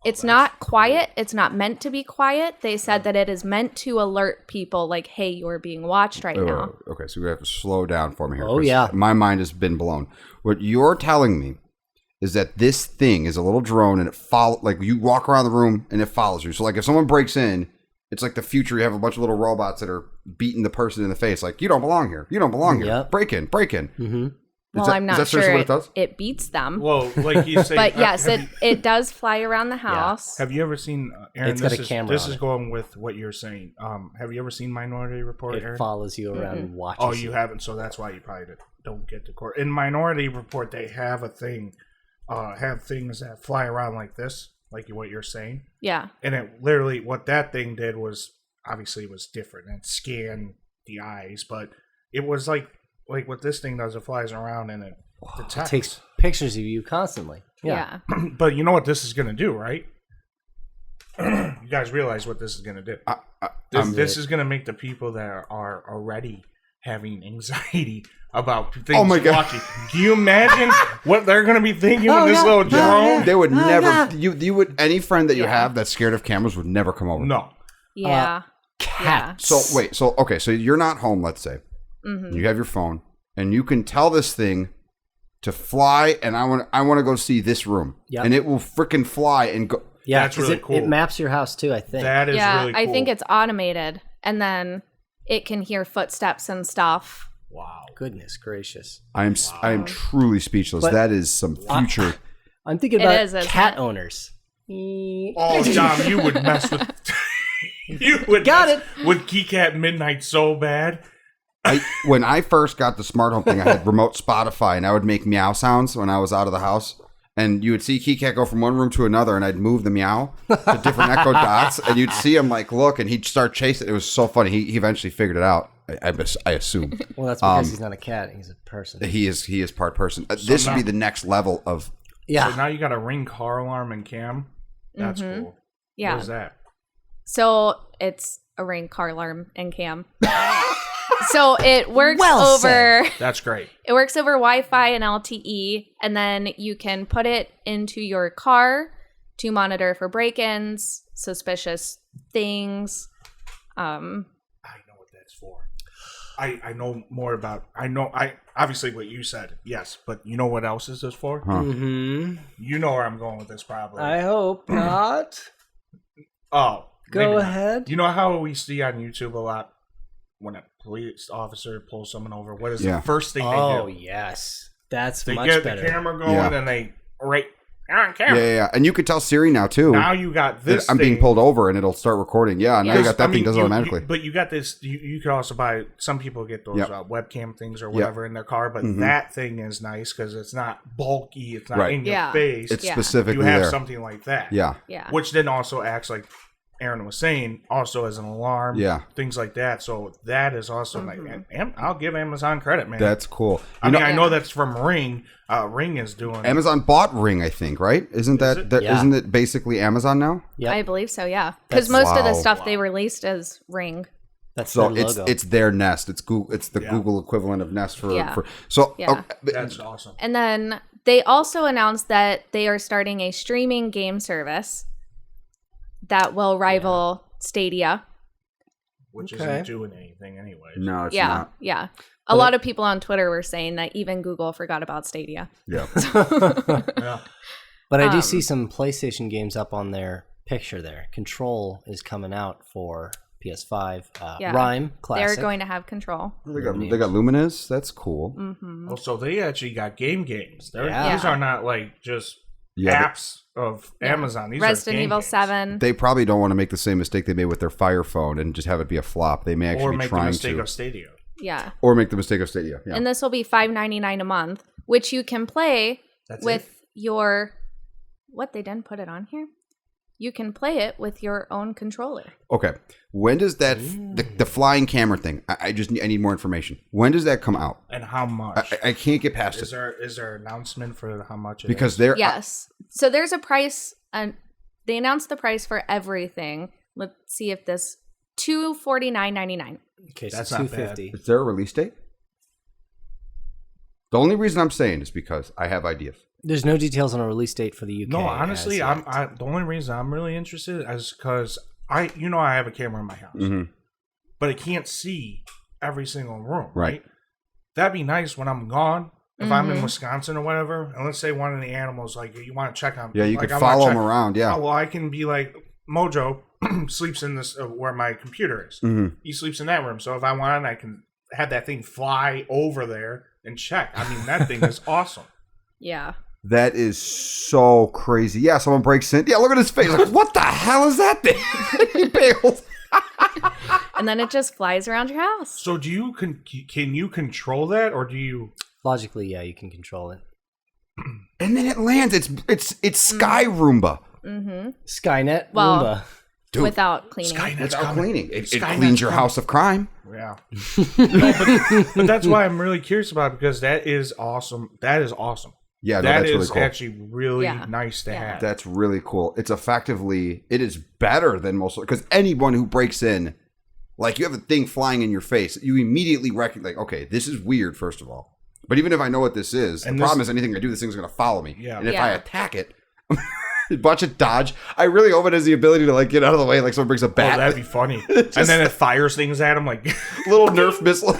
it's not quiet. It's not meant to be quiet. They said that it is meant to alert people like, hey, you're being watched right now. Okay, so we have to slow down for me here. Oh, Chris. yeah. My mind has been blown. What you're telling me is that this thing is a little drone and it follows, like you walk around the room and it follows you. So like if someone breaks in, it's like the future. You have a bunch of little robots that are beating the person in the face. Like, you don't belong here. You don't belong here. Yep. Break in. Mm-hmm. Well, I'm not sure what it does? it beats them. Well, like you say, But yes, it does fly around the house. have you ever seen Aaron? It's got a camera This on is it. going with what you're saying. Have you ever seen Minority Report, It Aaron? follows you around and watches. Oh, you haven't, so that's why you probably don't get to court. In Minority Report, they have a thing, have things that fly around like this, like what you're saying. Yeah. And it literally, what that thing did was, obviously it was different and scanned the eyes, but it was like what this thing does, it flies around and it It detects. takes pictures of you constantly. Yeah. But you know what this is going to do, right? You guys realize what this is going to do. This is going to make the people that are already having anxiety about things Oh my God. watching. Do you imagine what they're going to be thinking with this little drone? They would never. You would. Any friend that you have that's scared of cameras would never come over. No. Yeah. Cats. So wait. So okay. So you're not home. Let's say you have your phone and you can tell this thing to fly, and I want to go see this room, Yep. and it will freaking fly and go. Yeah, That's 'cause really it, cool. It maps your house too, I think. That is Yeah, really cool. I think it's automated, and then it can hear footsteps and stuff. Wow. Goodness gracious. I am truly speechless. But- that is some future. I'm thinking It about is, isn't cat it? owners. Oh, Dom, you would mess with... you would Got mess with KeyCat Midnight so bad. When I first got the smart home thing, I had remote Spotify, and I would make meow sounds when I was out of the house. And you would see KeyCat go from one room to another, and I'd move the meow to different echo dots, and you'd see him like look, and he'd start chasing. It was so funny. He eventually figured it out. I assume Well, that's because he's not a cat; he's a person. he is part person. This would be the next level of. Yeah. So now you got a Ring car alarm and cam. That's cool. Yeah. What is that? So it's a Ring car alarm and cam. So it works Well over. That's great. It works over Wi-Fi and LTE, and then you can put it into your car to monitor for break-ins, suspicious things. I know what that's for. I know more about. I obviously what you said. Yes, but you know what else is this for? Huh. Mm-hmm. You know where I'm going with this, probably. I hope not. Oh, Go maybe not. ahead. You know how we see on YouTube a lot when a police officer pulls someone over? What is Yeah. the first thing Oh they do? yes, that's They much get better. the camera going Yeah. and they on Yeah, camera. yeah, and you could tell Siri now too. Now you got this. I'm being thing. pulled over, and it'll start recording. Yeah, now you got that I thing mean, does it automatically. but you got this. You could also buy. Some people get those Yep. webcam things or whatever in their car, but Mhm. that thing is nice because it's not bulky. It's not Right. in your Yeah. face. It's Yeah. specifically you have there. something like that. Yeah, Yeah. Which then also acts like Aaron was saying, also as an alarm. Yeah. Things like that. So that is also like, and I'll give Amazon credit, man. that's cool. I mean, I know Yeah. that's from Ring. Ring is doing. Amazon bought Ring, I think, right? Isn't that it? Yeah. isn't it basically Amazon now? Yep. I believe so, yeah. Because That's- most of the Wow. stuff they released as Ring. That's So their it's logo. it's their Nest. It's Google. It's the Yeah. Google equivalent of Nest for Yeah. for. So Yeah. okay, That's awesome. And then they also announced that they are starting a streaming game service that will rival Stadia. Which Okay. isn't doing anything anyway. no, it's Yeah, not. yeah. A lot of people on Twitter were saying that even Google forgot about Stadia. Yeah. Yeah. But I do see some PlayStation games up on their picture there. Control is coming out for PS5. Yeah. Rhyme classic. They're going to have Control. they got Luminous. That's cool. Mm-hmm. Also, they actually got games. Yeah. These are not like just Yeah, apps of Amazon. These Resident are game Evil games. 7. they probably don't want to make the same mistake they made with their Fire Phone and just have it be a flop. They may Or actually be make the trying mistake to, of Stadia. Yeah. or make the mistake of Stadia. Yeah. And this will be $5.99 a month, which you can play That's with your... What? They didn't put it on here? You can play it with your own controller. Okay. When does that the flying camera thing? I just need, I need more information. When does that come out? And how much? I can't get past Is it there an announcement for how much it because is? they're Yes. So there's a price, and they announced the price for everything. Let's see if this $249.99. Okay, so That's not bad. $250. Is there a release date? The only reason I'm saying is because I have ideas. There's no details on a release date for the UK. No, honestly, as yet. the only reason I'm really interested is because I have a camera in my house, Mm-hmm. but it can't see every single room. Right. That'd be nice when I'm gone. If I'm in Mhm. Wisconsin or whatever, and let's say one of the animals, like you want to check on, Yeah, you like, could I wanna follow check- them around. Yeah. Oh, well, I can be like Mojo sleeps in this where my computer is. Mm-hmm. He sleeps in that room. So if I want, I can have that thing fly over there and check. I mean, that thing is awesome. Yeah. That is so crazy. Yeah, someone breaks in. Yeah, look at his face. Like, what the hell is that thing? He bails. And then it just flies around your house. So do you can you control that, or do you? Logically, yeah, you can control it. And then it lands. It's Sky Roomba. Mm-hmm. Skynet Well, Roomba. Dude, Without cleaning. Skynet's Without coming. cleaning. It Skynet's cleans your coming. house of crime. Yeah. No, but that's why I'm really curious about it, because that is awesome. That is awesome. Yeah, no, That that's is really cool. actually really Yeah. nice to Yeah. have. That's really cool. It's effectively, it is better than most, because anyone who breaks in, like you have a thing flying in your face, you immediately recognize, like, okay, this is weird, first of all. But even if I know what this is, And the problem is anything I do, this thing's going to follow me. Yeah. And if Yeah. I attack it, watch it dodge. I really hope it has the ability to like get out of the way, like someone brings a Oh, bat. that'd be funny. And then it fires things at him like. Little Nerf missile.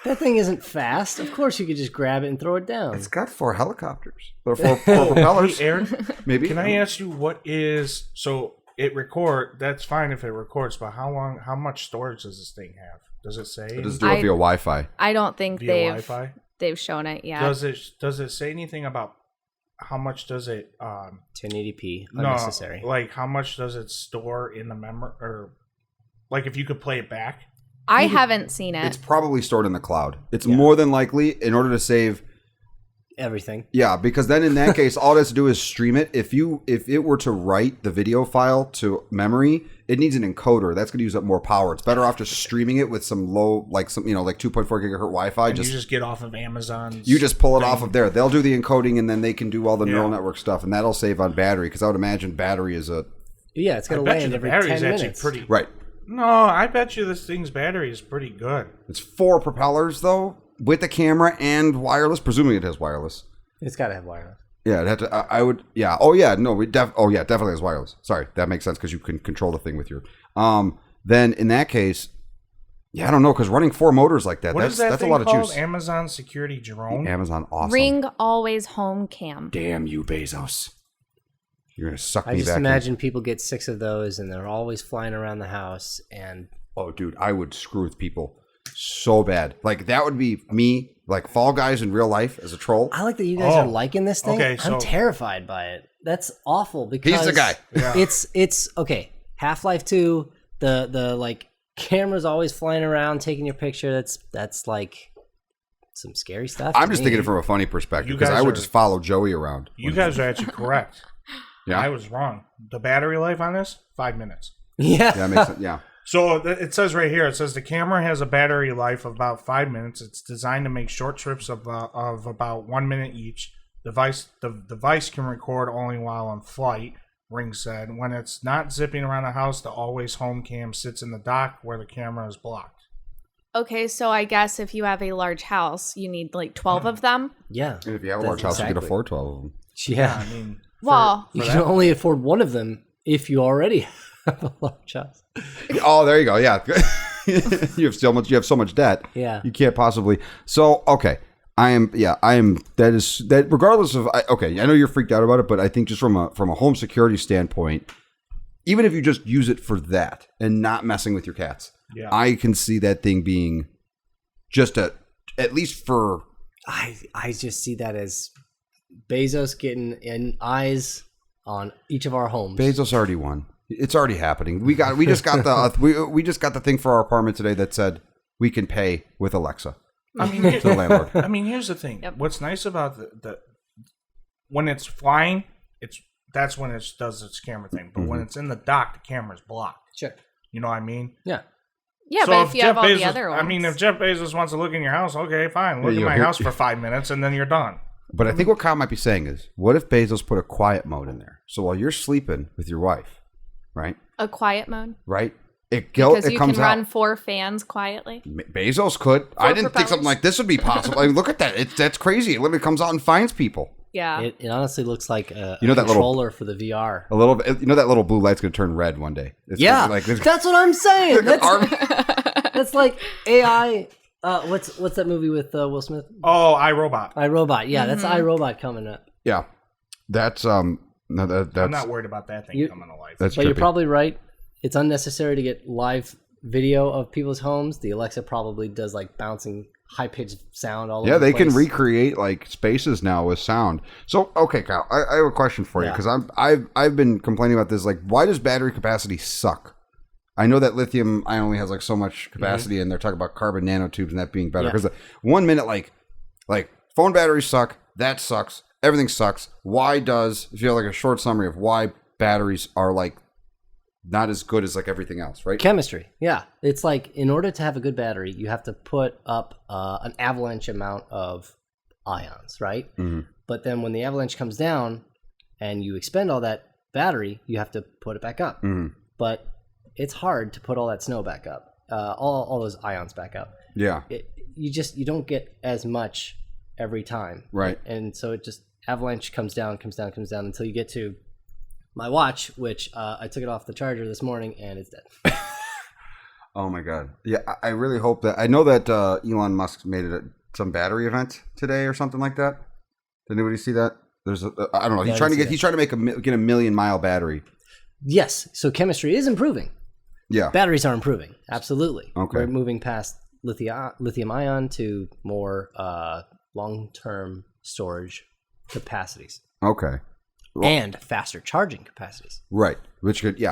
That thing isn't fast. Of course, you could just grab it and throw it down. It's got 4 helicopters. Or 4 propellers. Hey, Aaron, Maybe. can I ask you what is so it record? That's fine if it records, but how much storage does this thing have? Does it say? It does do it via Wi-Fi. I don't think Via Wi-Fi? they've shown it yet. Does it say anything about how much does it 1080p, unnecessary. like how much does it store in the memory, or like if you could play it back? I haven't seen it. It's probably stored in the cloud. It's more than likely in order to save. Everything. Yeah, because then in that case, all it has to do is stream it. If it were to write the video file to memory, it needs an encoder. That's going to use up more power. It's better off just streaming it with some low, like some, like 2.4 gigahertz Wi-Fi. And you just get off of Amazon. You just pull it off of there. They'll do the encoding, and then they can do all the Yeah. neural network stuff, and that'll save on battery. Because I would imagine battery is a Yeah, it's I going to bet you land the every battery 10 is actually minutes. pretty. right. No, I bet you this thing's battery is pretty good. It's 4 propellers though, with the camera and wireless. Presuming it has wireless. It's got to have wireless. Yeah, it'd have to. I would. Yeah. Oh yeah. No. Definitely has wireless. Sorry, that makes sense because you can control the thing with your. Then in that case, yeah, I don't know, because running 4 motors like that, What is that that's a thing lot of called? juice. Amazon Security Drone. Amazon, awesome. Ring always home cam. Damn you, Bezos. You're gonna suck I me just back. imagine people get 6 of those and they're always flying around the house. And Oh, dude, I would screw with people so bad. Like that would be me, like Fall Guys in real life as a troll. I like that you guys Oh, are liking this thing. okay, so- I'm terrified by it. That's awful because He's the guy. Yeah. It's okay. Half-Life 2, the like camera's always flying around taking your picture. That's like some scary stuff. I'm to just me. thinking it from a funny perspective You because guys I would are- just follow Joey around. You guys are actually correct. Yeah. I was wrong. The battery life on this, 5 minutes. Yeah. Yeah, makes sense. Yeah. So it says right here, it says the camera has a battery life of about 5 minutes. It's designed to make short trips of about 1 minute each. The device can record only while on flight, Ring said. When it's not zipping around the house, the always home cam sits in the dock where the camera is blocked. Okay, so I guess if you have a large house, you need like 12 of them. Yeah. And if you have a That's large house, you can exactly- afford 12 of them. Yeah. I mean, Well, You can only afford one of them if you already have a large house. Oh, there you go. Yeah. you have so much debt. Yeah. You can't possibly. So, okay. That regardless of, okay, I know you're freaked out about it, but I think just from a home security standpoint, even if you just use it for that and not messing with your cats, Yeah. I can see that thing being just at least for, I just see that as Bezos getting eyes on each of our homes. Bezos already won. It's already happening. We just got the we just got the thing for our apartment today that said we can pay with Alexa I mean, to the landlord. I mean, here's the thing. Yep. What's nice about the when it's flying, that's when it does its camera thing. But when it's in the dock, the camera's blocked. Sure. You know what I mean? Yeah. yeah, So but if you have Jeff all Bezos, the other ones. I mean, if Jeff Bezos wants to look in your house, okay, fine. Look Yeah, in my here- house for 5 minutes, and then you're done. But I think what Kyle might be saying is, what if Bezos put a quiet mode in there? So while you're sleeping with your wife, right? a quiet mode. Right? Because it you comes can run out. 4 fans quietly. Bezos could. I didn't think something propellers. like this would be possible. I mean, look at that. That's crazy. It literally comes out and finds people. Yeah. It honestly looks like a You know that little- controller for the VR. A little bit. You know that little blue light's going to turn red one day. It's Yeah, gonna be like that's what I'm saying. arm- That's like AI. What's that movie with Will Smith? Oh, iRobot. iRobot. Yeah, that's iRobot coming up. Yeah, that's no, that's I'm not worried about that thing coming to life. that's But you're trippy. probably right. It's unnecessary to get live video of people's homes. The Alexa probably does like bouncing, high-pitched sound all over Yeah, the they can place. recreate like spaces now with sound. So, okay, Kyle, I have a question for you Yeah. because I've been complaining about this. Like, why does battery capacity suck? I know that lithium ion only has like so much capacity, and they're talking about carbon nanotubes and that being better. Yeah. Because 1 minute, like phone batteries suck, that sucks, everything sucks. Why does if you have like a short summary of why batteries are like not as good as like everything else, right? Chemistry. Yeah, it's like in order to have a good battery, you have to put up an avalanche amount of ions, right? Mhm. But then when the avalanche comes down and you expend all that battery, you have to put it back up. Mhm. But it's hard to put all that snow back up, all those ions back up. Yeah, You don't get as much every time, right. and so it just avalanche comes down until you get to my watch, which I took it off the charger this morning and it's dead. Oh my god. Yeah, I really hope that. I know that Elon Musk made it at some battery event today or something like that. Did anybody see that? There's I don't know. No, He's I trying to didn't get see he's trying to get a 1,000,000 mile battery. Yes, so chemistry is improving. Yeah. Batteries are improving. Absolutely. Okay. We're moving past lithium ion to more long-term storage capacities Okay. Well- and faster charging capacities. Right. Which could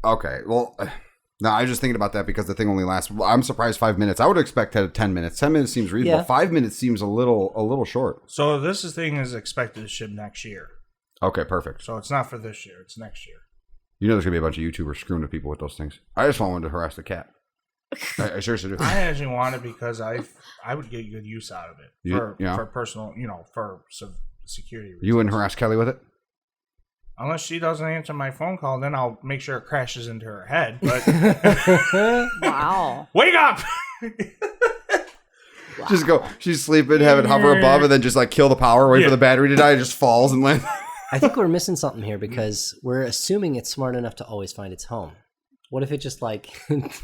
Okay. Well, no, I was just thinking about that because the thing only lasts. Well, I'm surprised 5 minutes. I would expect 10 minutes. 10 minutes seems reasonable. Yeah. 5 minutes seems a little short. So thing is expected to ship next year. Okay, perfect. So it's not for this year. It's next year. You know there's gonna be a bunch of YouTubers screwing with people with those things. I just want one to harass the cat. I seriously do. I actually want it because I would get good use out of it for personal, for security reasons. You wouldn't harass Kelly with it? Unless she doesn't answer my phone call, then I'll make sure it crashes into her head. But Wow. wake up! Just go. She's sleeping, have it hover above, and then just like kill the power, wait for the battery to die, it just falls and lands. I think we're missing something here because we're assuming it's smart enough to always find its home. What if it just like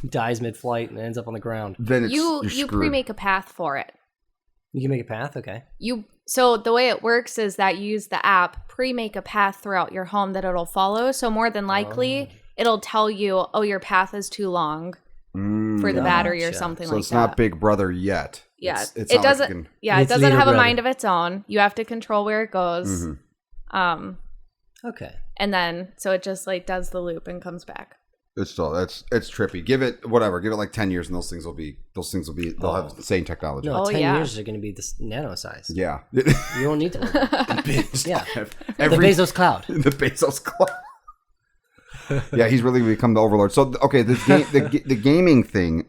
dies mid-flight and ends up on the ground? Then You you're screwed. pre-make a path for it. You can make a path, okay? So the way it works is that you use the app, pre-make a path throughout your home that it'll follow. So more than likely, it'll tell you, oh, your path is too long for the battery or Gotcha. something So like it's that. not Big Brother yet. Yeah, It's it not doesn't. Like you can, Yeah, it It's doesn't leader have a brother. mind of its own. You have to control where it goes. Mhm. Okay. And then so it just like does the loop and comes back. it's trippy. Give it like 10 years, and those things will be they'll have the same technology. No, Oh, 10 yeah. years are going to be this nano size. Yeah. You don't need to worry about it. Yeah. Every, The Bezos cloud. the Bezos cloud. Yeah, he's really become the overlord. So okay, the gaming thing.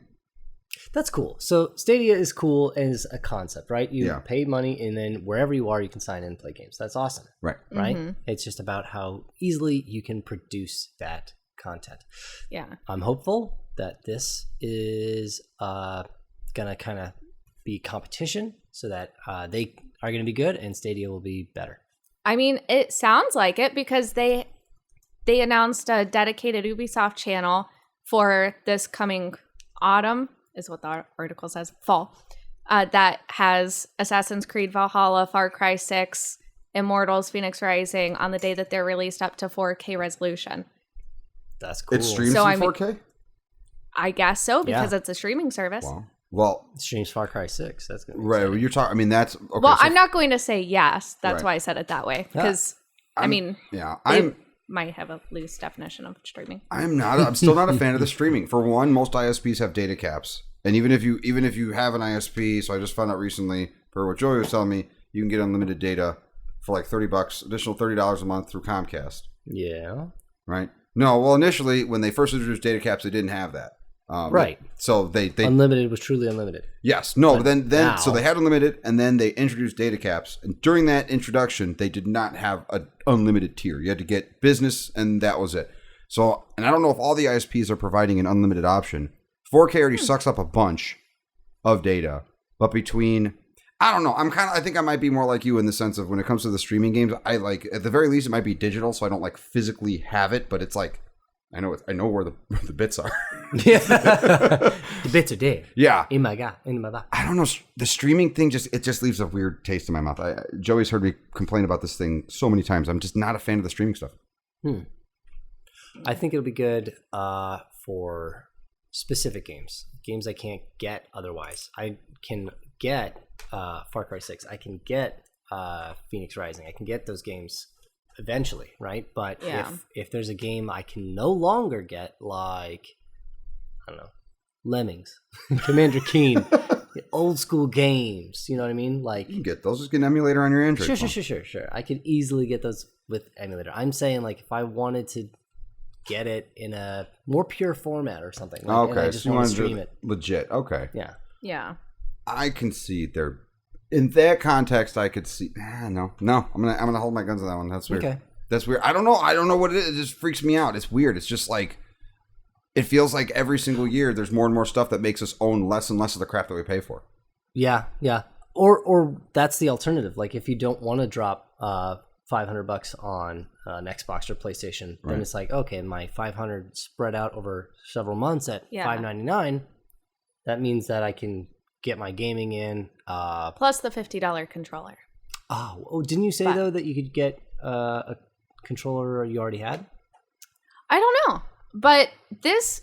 That's cool. So Stadia is cool as a concept, right? You Yeah. pay money and then wherever you are, you can sign in and play games. That's awesome, Right. right? Mhm. It's just about how easily you can produce that content. Yeah. I'm hopeful that this is gonna kind of be competition so that they are gonna be good and Stadia will be better. I mean, it sounds like it because they announced a dedicated Ubisoft channel for this coming autumn, is what the article says, fall, that has Assassin's Creed Valhalla, Far Cry 6, Immortals, Phoenix Rising on the day that they're released up to 4K resolution. That's cool. It streams So, in I mean- 4K? I guess so because Yeah. it's a streaming service. Wow. Well, It streams Far Cry 6. That's gonna be right. exciting. Well, you're talking. I mean, that's okay. Well, so- I'm not going to say yes. That's Right. why I said it that way because I I'm- mean, Yeah, they might have a loose definition of streaming. I'm still not a fan of the streaming. For one, most ISPs have data caps, and even if you have an ISP, so I just found out recently, per what Joey was telling me, you can get unlimited data for like $30, additional $30 a month through Comcast. Yeah. Right? No, well, initially when they first introduced data caps, they didn't have that. Right. So they Unlimited was truly unlimited. yes, no, but then now- so they had unlimited, and then they introduced data caps, and during that introduction, they did not have an unlimited tier. You had to get business, and that was it. So, and I don't know if all the ISPs are providing an unlimited option. 4K already sucks up a bunch of data, but between, I don't know, I think I might be more like you in the sense of when it comes to the streaming games, I like, at the very least, it might be digital, so I don't like physically have it, but it's like, I know where the bits are. Yeah. The bits are there. Yeah. In my box. I don't know. The streaming thing just leaves a weird taste in my mouth. Joey's heard me complain about this thing so many times. I'm just not a fan of the streaming stuff. I think it'll be good for specific games I can't get otherwise. I can get Far Cry 6. I can get Phoenix Rising. I can get those games eventually, right? But if there's a game I can no longer get, like, I don't know, Lemmings, Commander Keen, old school games, you know what I mean? Like, you can get those. Just get an emulator on your Android phone. Sure. I could easily get those with emulator. I'm saying, like, if I wanted to get it in a more pure format or something, like, and I just want to stream it legit. Okay. Yeah. I can see there. In that context, I could see. No. I'm gonna hold my guns on that one. That's weird. Okay. That's weird. I don't know what it is. It just freaks me out. It's weird. It's just like, it feels like every single year there's more and more stuff that makes us own less and less of the crap that we pay for. Yeah. Or that's the alternative. Like, if you don't want to drop $500 on an Xbox or PlayStation, then it's like, okay, my $500 spread out over several months at $599. That means that I can get my gaming in. Plus the $50 controller. Oh, didn't you say, though, that you could get a controller you already had? I don't know. But this,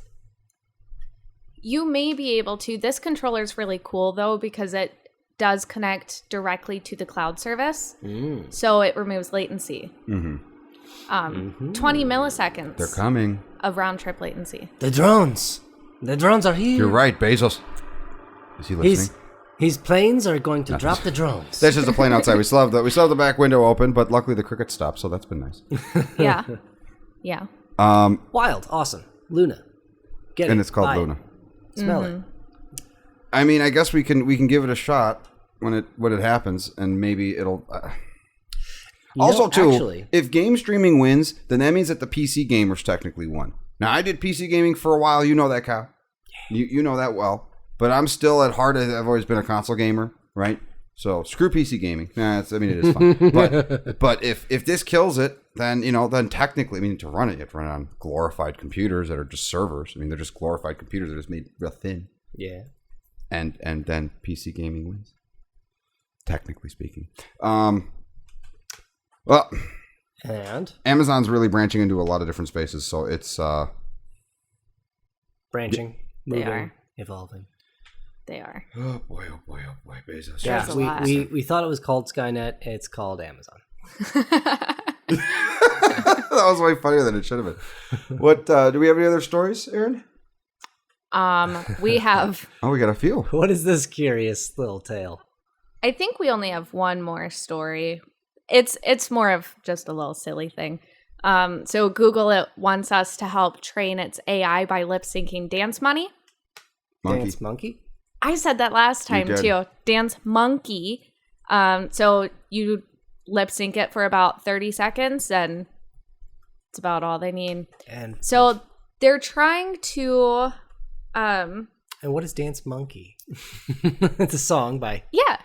you may be able to. This controller is really cool, though, because it does connect directly to the cloud service. So it removes latency. 20 milliseconds. They're coming. Of round trip latency. The drones are here. You're right, Bezos. Is he listening? His planes are going to drop the drones. There's just a plane outside. We still have the back window open, but luckily the crickets stopped, so that's been nice. Yeah. Wild, awesome. Luna. Get and it. It's called Buy Luna. It. Smell it. I mean, I guess we can give it a shot when it happens, and maybe it'll. Actually, if game streaming wins, then that means that the PC gamers technically won. Now, I did PC gaming for a while. You know that, Kyle. You know that well. But I'm still at heart. I've always been a console gamer, right? So screw PC gaming. It is fun. but if this kills it, then technically, to run it, you have to run it on glorified computers that are just servers. They're just glorified computers that are just made real thin. Yeah. And then PC gaming wins. Technically speaking. Well, and Amazon's really branching into a lot of different spaces, so it's branching, moving, they are evolving. They are. Oh boy, Bezos. Yeah, we thought it was called Skynet. It's called Amazon. That was way funnier than it should have been. What do we have any other stories, Aaron? We have. Oh, we got a few. What is this curious little tale? I think we only have one more story. It's more of just a little silly thing. So Google wants us to help train its AI by lip syncing Dance Money. Dance Monkey? I said that last time too. Dance Monkey. So you lip sync it for about 30 seconds, and it's about all they need. And so they're trying to. And what is Dance Monkey? It's a song by. Yeah.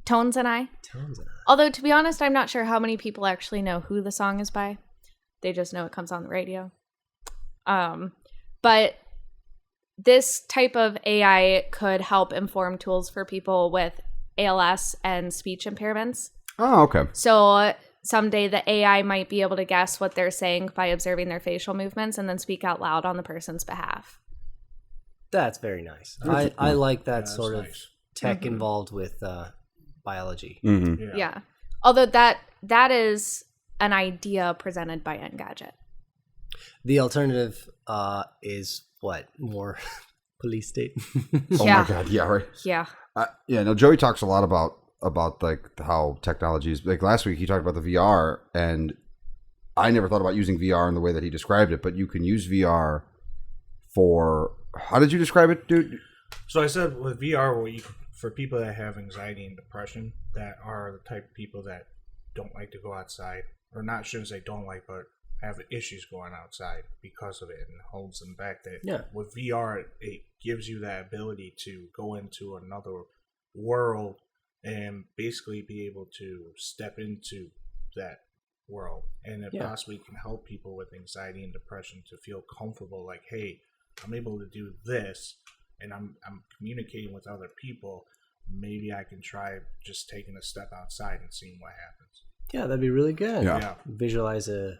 Tones and I. Although, to be honest, I'm not sure how many people actually know who the song is by. They just know it comes on the radio. But this type of AI could help inform tools for people with ALS and speech impairments. Oh, okay. So someday the AI might be able to guess what they're saying by observing their facial movements and then speak out loud on the person's behalf. That's very nice. I like that sort of nice. tech involved with biology. Mm-hmm. Yeah. Although that is an idea presented by Engadget. The alternative is what? More police state? Oh my God! Yeah, right. Yeah. No, Joey talks a lot about like how technology is. Like last week, he talked about the VR, and I never thought about using VR in the way that he described it. But you can use VR for. How did you describe it, dude? So I said with VR, for people that have anxiety and depression, that are the type of people that don't like to go outside, or not, shouldn't say don't like, but have issues going outside because of it and holds them back. That Yeah. with VR, it gives you that ability to go into another world and basically be able to step into that world, and it possibly can help people with anxiety and depression to feel comfortable, like, hey, I'm able to do this and I'm communicating with other people. Maybe I can try just taking a step outside and seeing what happens. Yeah, that'd be really good. Yeah. Visualize an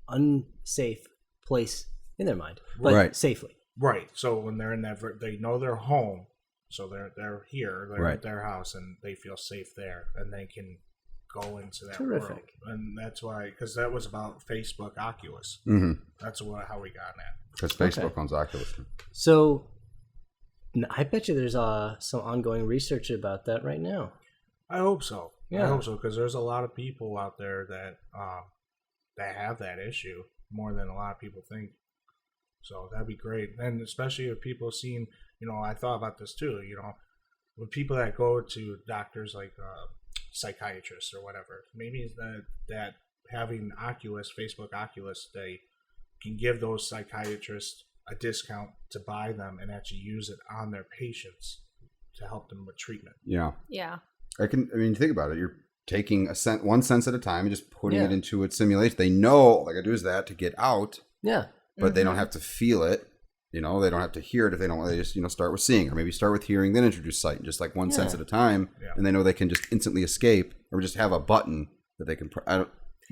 unsafe place in their mind, but Right. safely. Right. So when they're in that, they know they're home. So they're here, they're Right. at their house, and they feel safe there, and they can go into that Terrific. world. And that's why, because that was about Facebook Oculus. Mm-hmm. That's how we got that. Because Facebook owns Oculus. So I bet you there's some ongoing research about that right now. I hope so. Yeah. I hope so, because there's a lot of people out there that have that issue more than a lot of people think. So that'd be great, and especially if people seen, I thought about this too. With people that go to doctors like psychiatrists or whatever, maybe it's that having Oculus, Facebook Oculus, they can give those psychiatrists a discount to buy them and actually use it on their patients to help them with treatment. Yeah. Yeah. Think about it. You're taking one sense at a time and just putting it into its simulation. They know all I got to do is that to get out. Yeah. But they don't have to feel it. They don't have to hear it if they don't. They just start with seeing, or maybe start with hearing, then introduce sight, just like one sense at a time, and they know they can just instantly escape, or just have a button that they can.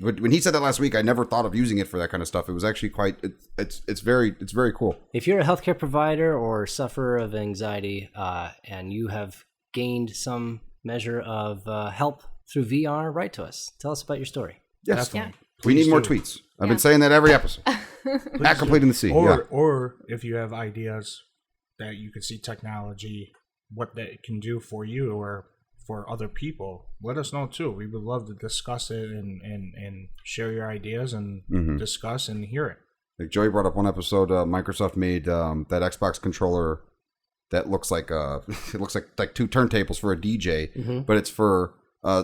When he said that last week, I never thought of using it for that kind of stuff. It was actually quite. It's very cool. If you're a healthcare provider or sufferer of anxiety, and you have gained some measure of help through VR, write to us. Tell us about your story. Yes, Definitely. we need more do. tweets. I've been saying that every episode. At Completing the Sea. Or if you have ideas that you could see technology, what that can do for you or for other people, let us know too. We would love to discuss it and share your ideas and discuss and hear it. Like Joey brought up one episode, Microsoft made that Xbox controller that looks like it looks like two turntables for a DJ, but it's for I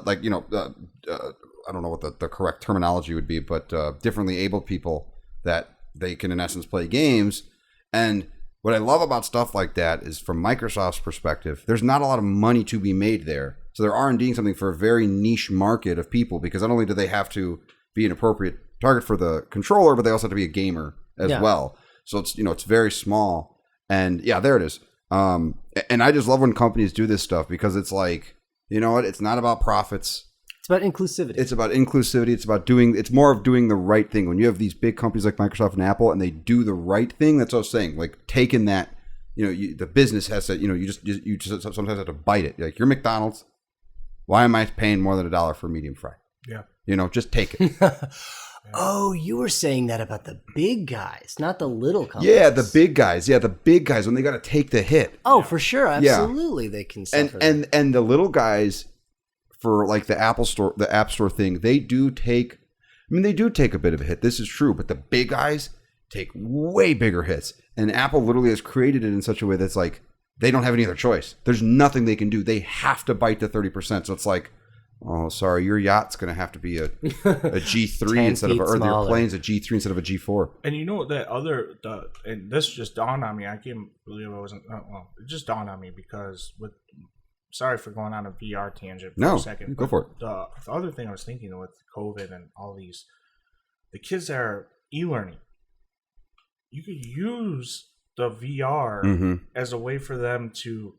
don't know what the correct terminology would be, but differently abled people that they can in essence play games. And what I love about stuff like that is, from Microsoft's perspective, there's not a lot of money to be made there. So they're R&Ding something for a very niche market of people, because not only do they have to be an appropriate target for the controller, but they also have to be a gamer as well. So it's very small. And there it is. And I just love when companies do this stuff, because it's like, it's not about profits. It's about inclusivity. It's about inclusivity. It's more of doing the right thing. When you have these big companies like Microsoft and Apple, and they do the right thing, that's what I was saying. Like, taking that, the business has to, you just sometimes have to bite it. Like, you're McDonald's. Why am I paying more than $1 for a medium fry? Yeah. Just take it. Oh, you were saying that about the big guys, not the little companies. Yeah, the big guys. Yeah, the big guys, when they got to take the hit. Oh, for sure. Absolutely. They can suffer. And the little guys, for like the App Store thing, they do take a bit of a hit. This is true, but the big guys take way bigger hits. And Apple literally has created it in such a way that's like, they don't have any other choice. There's nothing they can do. They have to bite the 30%. So it's like, oh, sorry, your yacht's going to have to be a G3 instead of, or your plane's a G3 instead of a G4. And and this just dawned on me. I can't believe I wasn't, it just dawned on me, because sorry for going on a VR tangent for a second. Go for it. The other thing I was thinking with COVID and all these, the kids that are e-learning, you could use the VR as a way for them to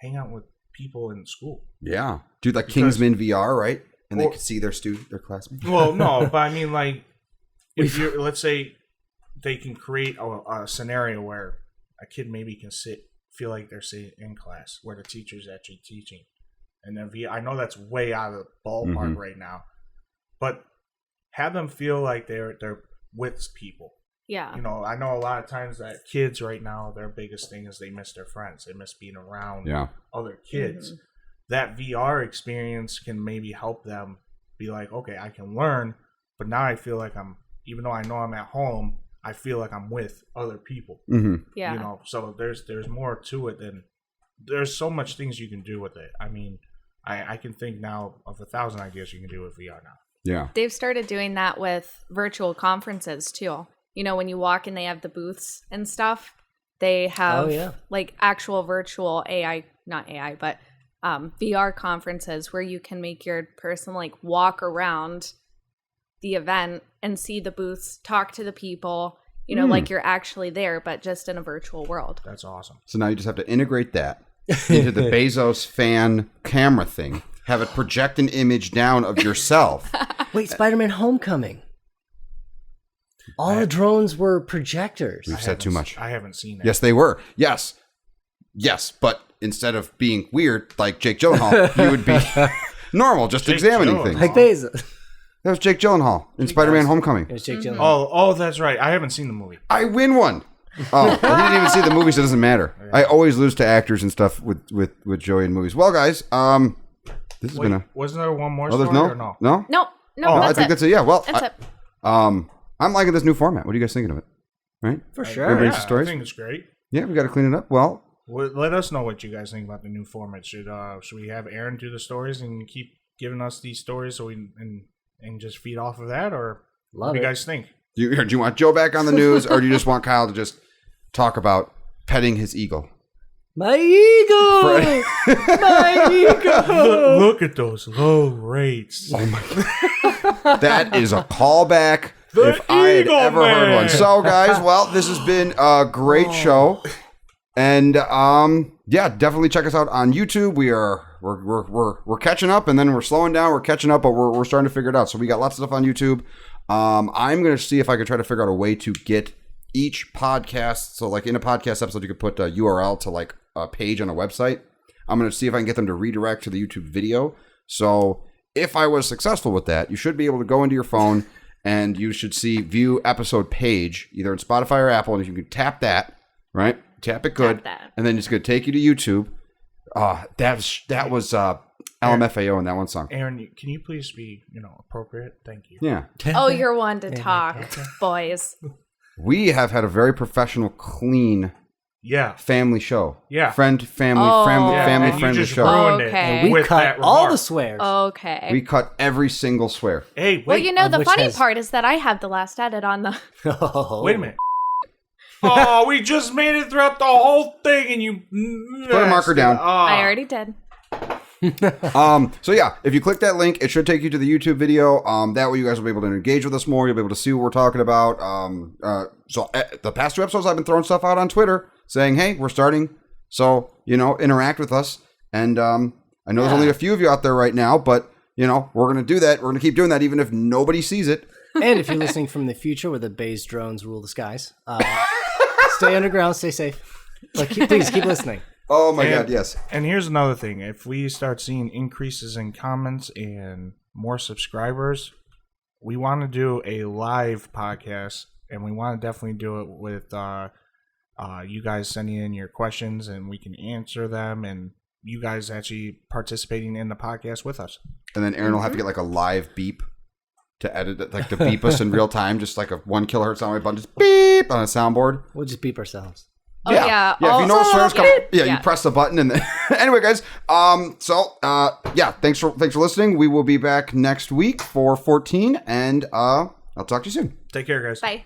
hang out with people in school. Yeah. Dude, like Kingsman VR, right? And they could see their classmates. Well, no, but I mean, like, if you're, let's say they can create a scenario where a kid maybe can feel like they're sitting in class where the teacher's actually teaching. And then I know that's way out of the ballpark right now, but have them feel like they're with people. Yeah. I know a lot of times that kids right now, their biggest thing is they miss their friends. They miss being around other kids. That VR experience can maybe help them be like, okay, I can learn, but now I feel like even though I know I'm at home, I feel like I'm with other people. Yeah. So there's more to it than, there's so much things you can do with it. I mean, I can think now of 1,000 ideas you can do with VR now. Yeah. They've started doing that with virtual conferences too. You know, when you walk in, they have the booths and stuff. They have like actual virtual AI, not AI, but VR conferences where you can make your person like walk around the event and see the booths, talk to the people, you know, like you're actually there, but just in a virtual world. That's awesome. So now you just have to integrate that into the Bezos fan camera thing. Have it project an image down of yourself. Wait, Spider-Man Homecoming. All the drones were projectors. We've said too much. I haven't seen it. Yes, they were. Yes, but instead of being weird like Jake Gyllenhaal, you would be normal, just Jake examining Gyllenhaal. things. Like Bezos. That was Jake Gyllenhaal in Spider-Man Homecoming. It was Jake Gyllenhaal. Oh, that's right. I haven't seen the movie. I win one. Oh, he didn't even see the movie, so it doesn't matter. I always lose to actors and stuff with Joey in movies. Well, guys, this has been a. Wasn't there one more Oh, there's story or no. no? No. No, Oh, that's I think it. that's it. Yeah. Well, That's it. I'm liking this new format. What are you guys thinking of it? Right? For sure. Everybody- Yeah, stories? I think it's great. Yeah, we got to clean it up. Well, Let us know what you guys think about the new format. Should we have Aaron do the stories and keep giving us these stories so we and just feed off of that, or what Love do you it. guys think? do you want Joe back on the news, or do you just want Kyle to just talk about petting his eagle? My ego! My ego! Look at those low rates. Oh my! That is a callback. The if I had Eagle ever heard Man. one. So, guys, well, this has been a great show, and yeah, definitely check us out on YouTube. We're catching up, and then we're slowing down. We're catching up, but we're starting to figure it out. So we got lots of stuff on YouTube. I'm gonna see if I can try to figure out a way to get each podcast. So, like in a podcast episode, you could put a URL to like a page on a website. I'm gonna see if I can get them to redirect to the YouTube video. So, if I was successful with that, you should be able to go into your phone. And you should see view episode page either in Spotify or Apple. And if you can tap that, right? Tap it good. Tap that. And then it's going to take you to YouTube. That was LMFAO in that one song. Aaron, can you please be appropriate? Thank you. Yeah. Oh, you're one to talk, boys. We have had a very professional, clean Yeah. family show. Yeah. Family Oh. And you friendly just show. ruined Okay. it We with cut that all remark. the swears. Okay. We cut every single swear. Hey, wait. well, you know, the which funny has- part is that I have the last edit on the. Oh. Wait a minute. Oh, we just made it throughout the whole thing, and you Put a marker down. I already did. So yeah, if you click that link, it should take you to the YouTube video. That way you guys will be able to engage with us more. You'll be able to see what we're talking about. The past 2 episodes, I've been throwing stuff out on Twitter saying, hey, we're starting. So, interact with us. And I know there's only a few of you out there right now, but, we're going to do that. We're going to keep doing that even if nobody sees it. And if you're listening from the future where the Bays drones rule the skies, stay underground, stay safe. Please keep listening. Oh my God, yes. And here's another thing. If we start seeing increases in comments and more subscribers, we want to do a live podcast, and we want to definitely do it with you guys sending in your questions, and we can answer them, and you guys actually participating in the podcast with us. And then Aaron will have to get like a live beep to edit it, like to beep us in real time, just like a 1 kilohertz sound wave button, just beep on a soundboard. We'll just beep ourselves. Oh, yeah. If you know Also- swears come, Yeah. you press the button and then anyway, guys. Thanks for listening. We will be back next week for 14, and I'll talk to you soon. Take care, guys. Bye.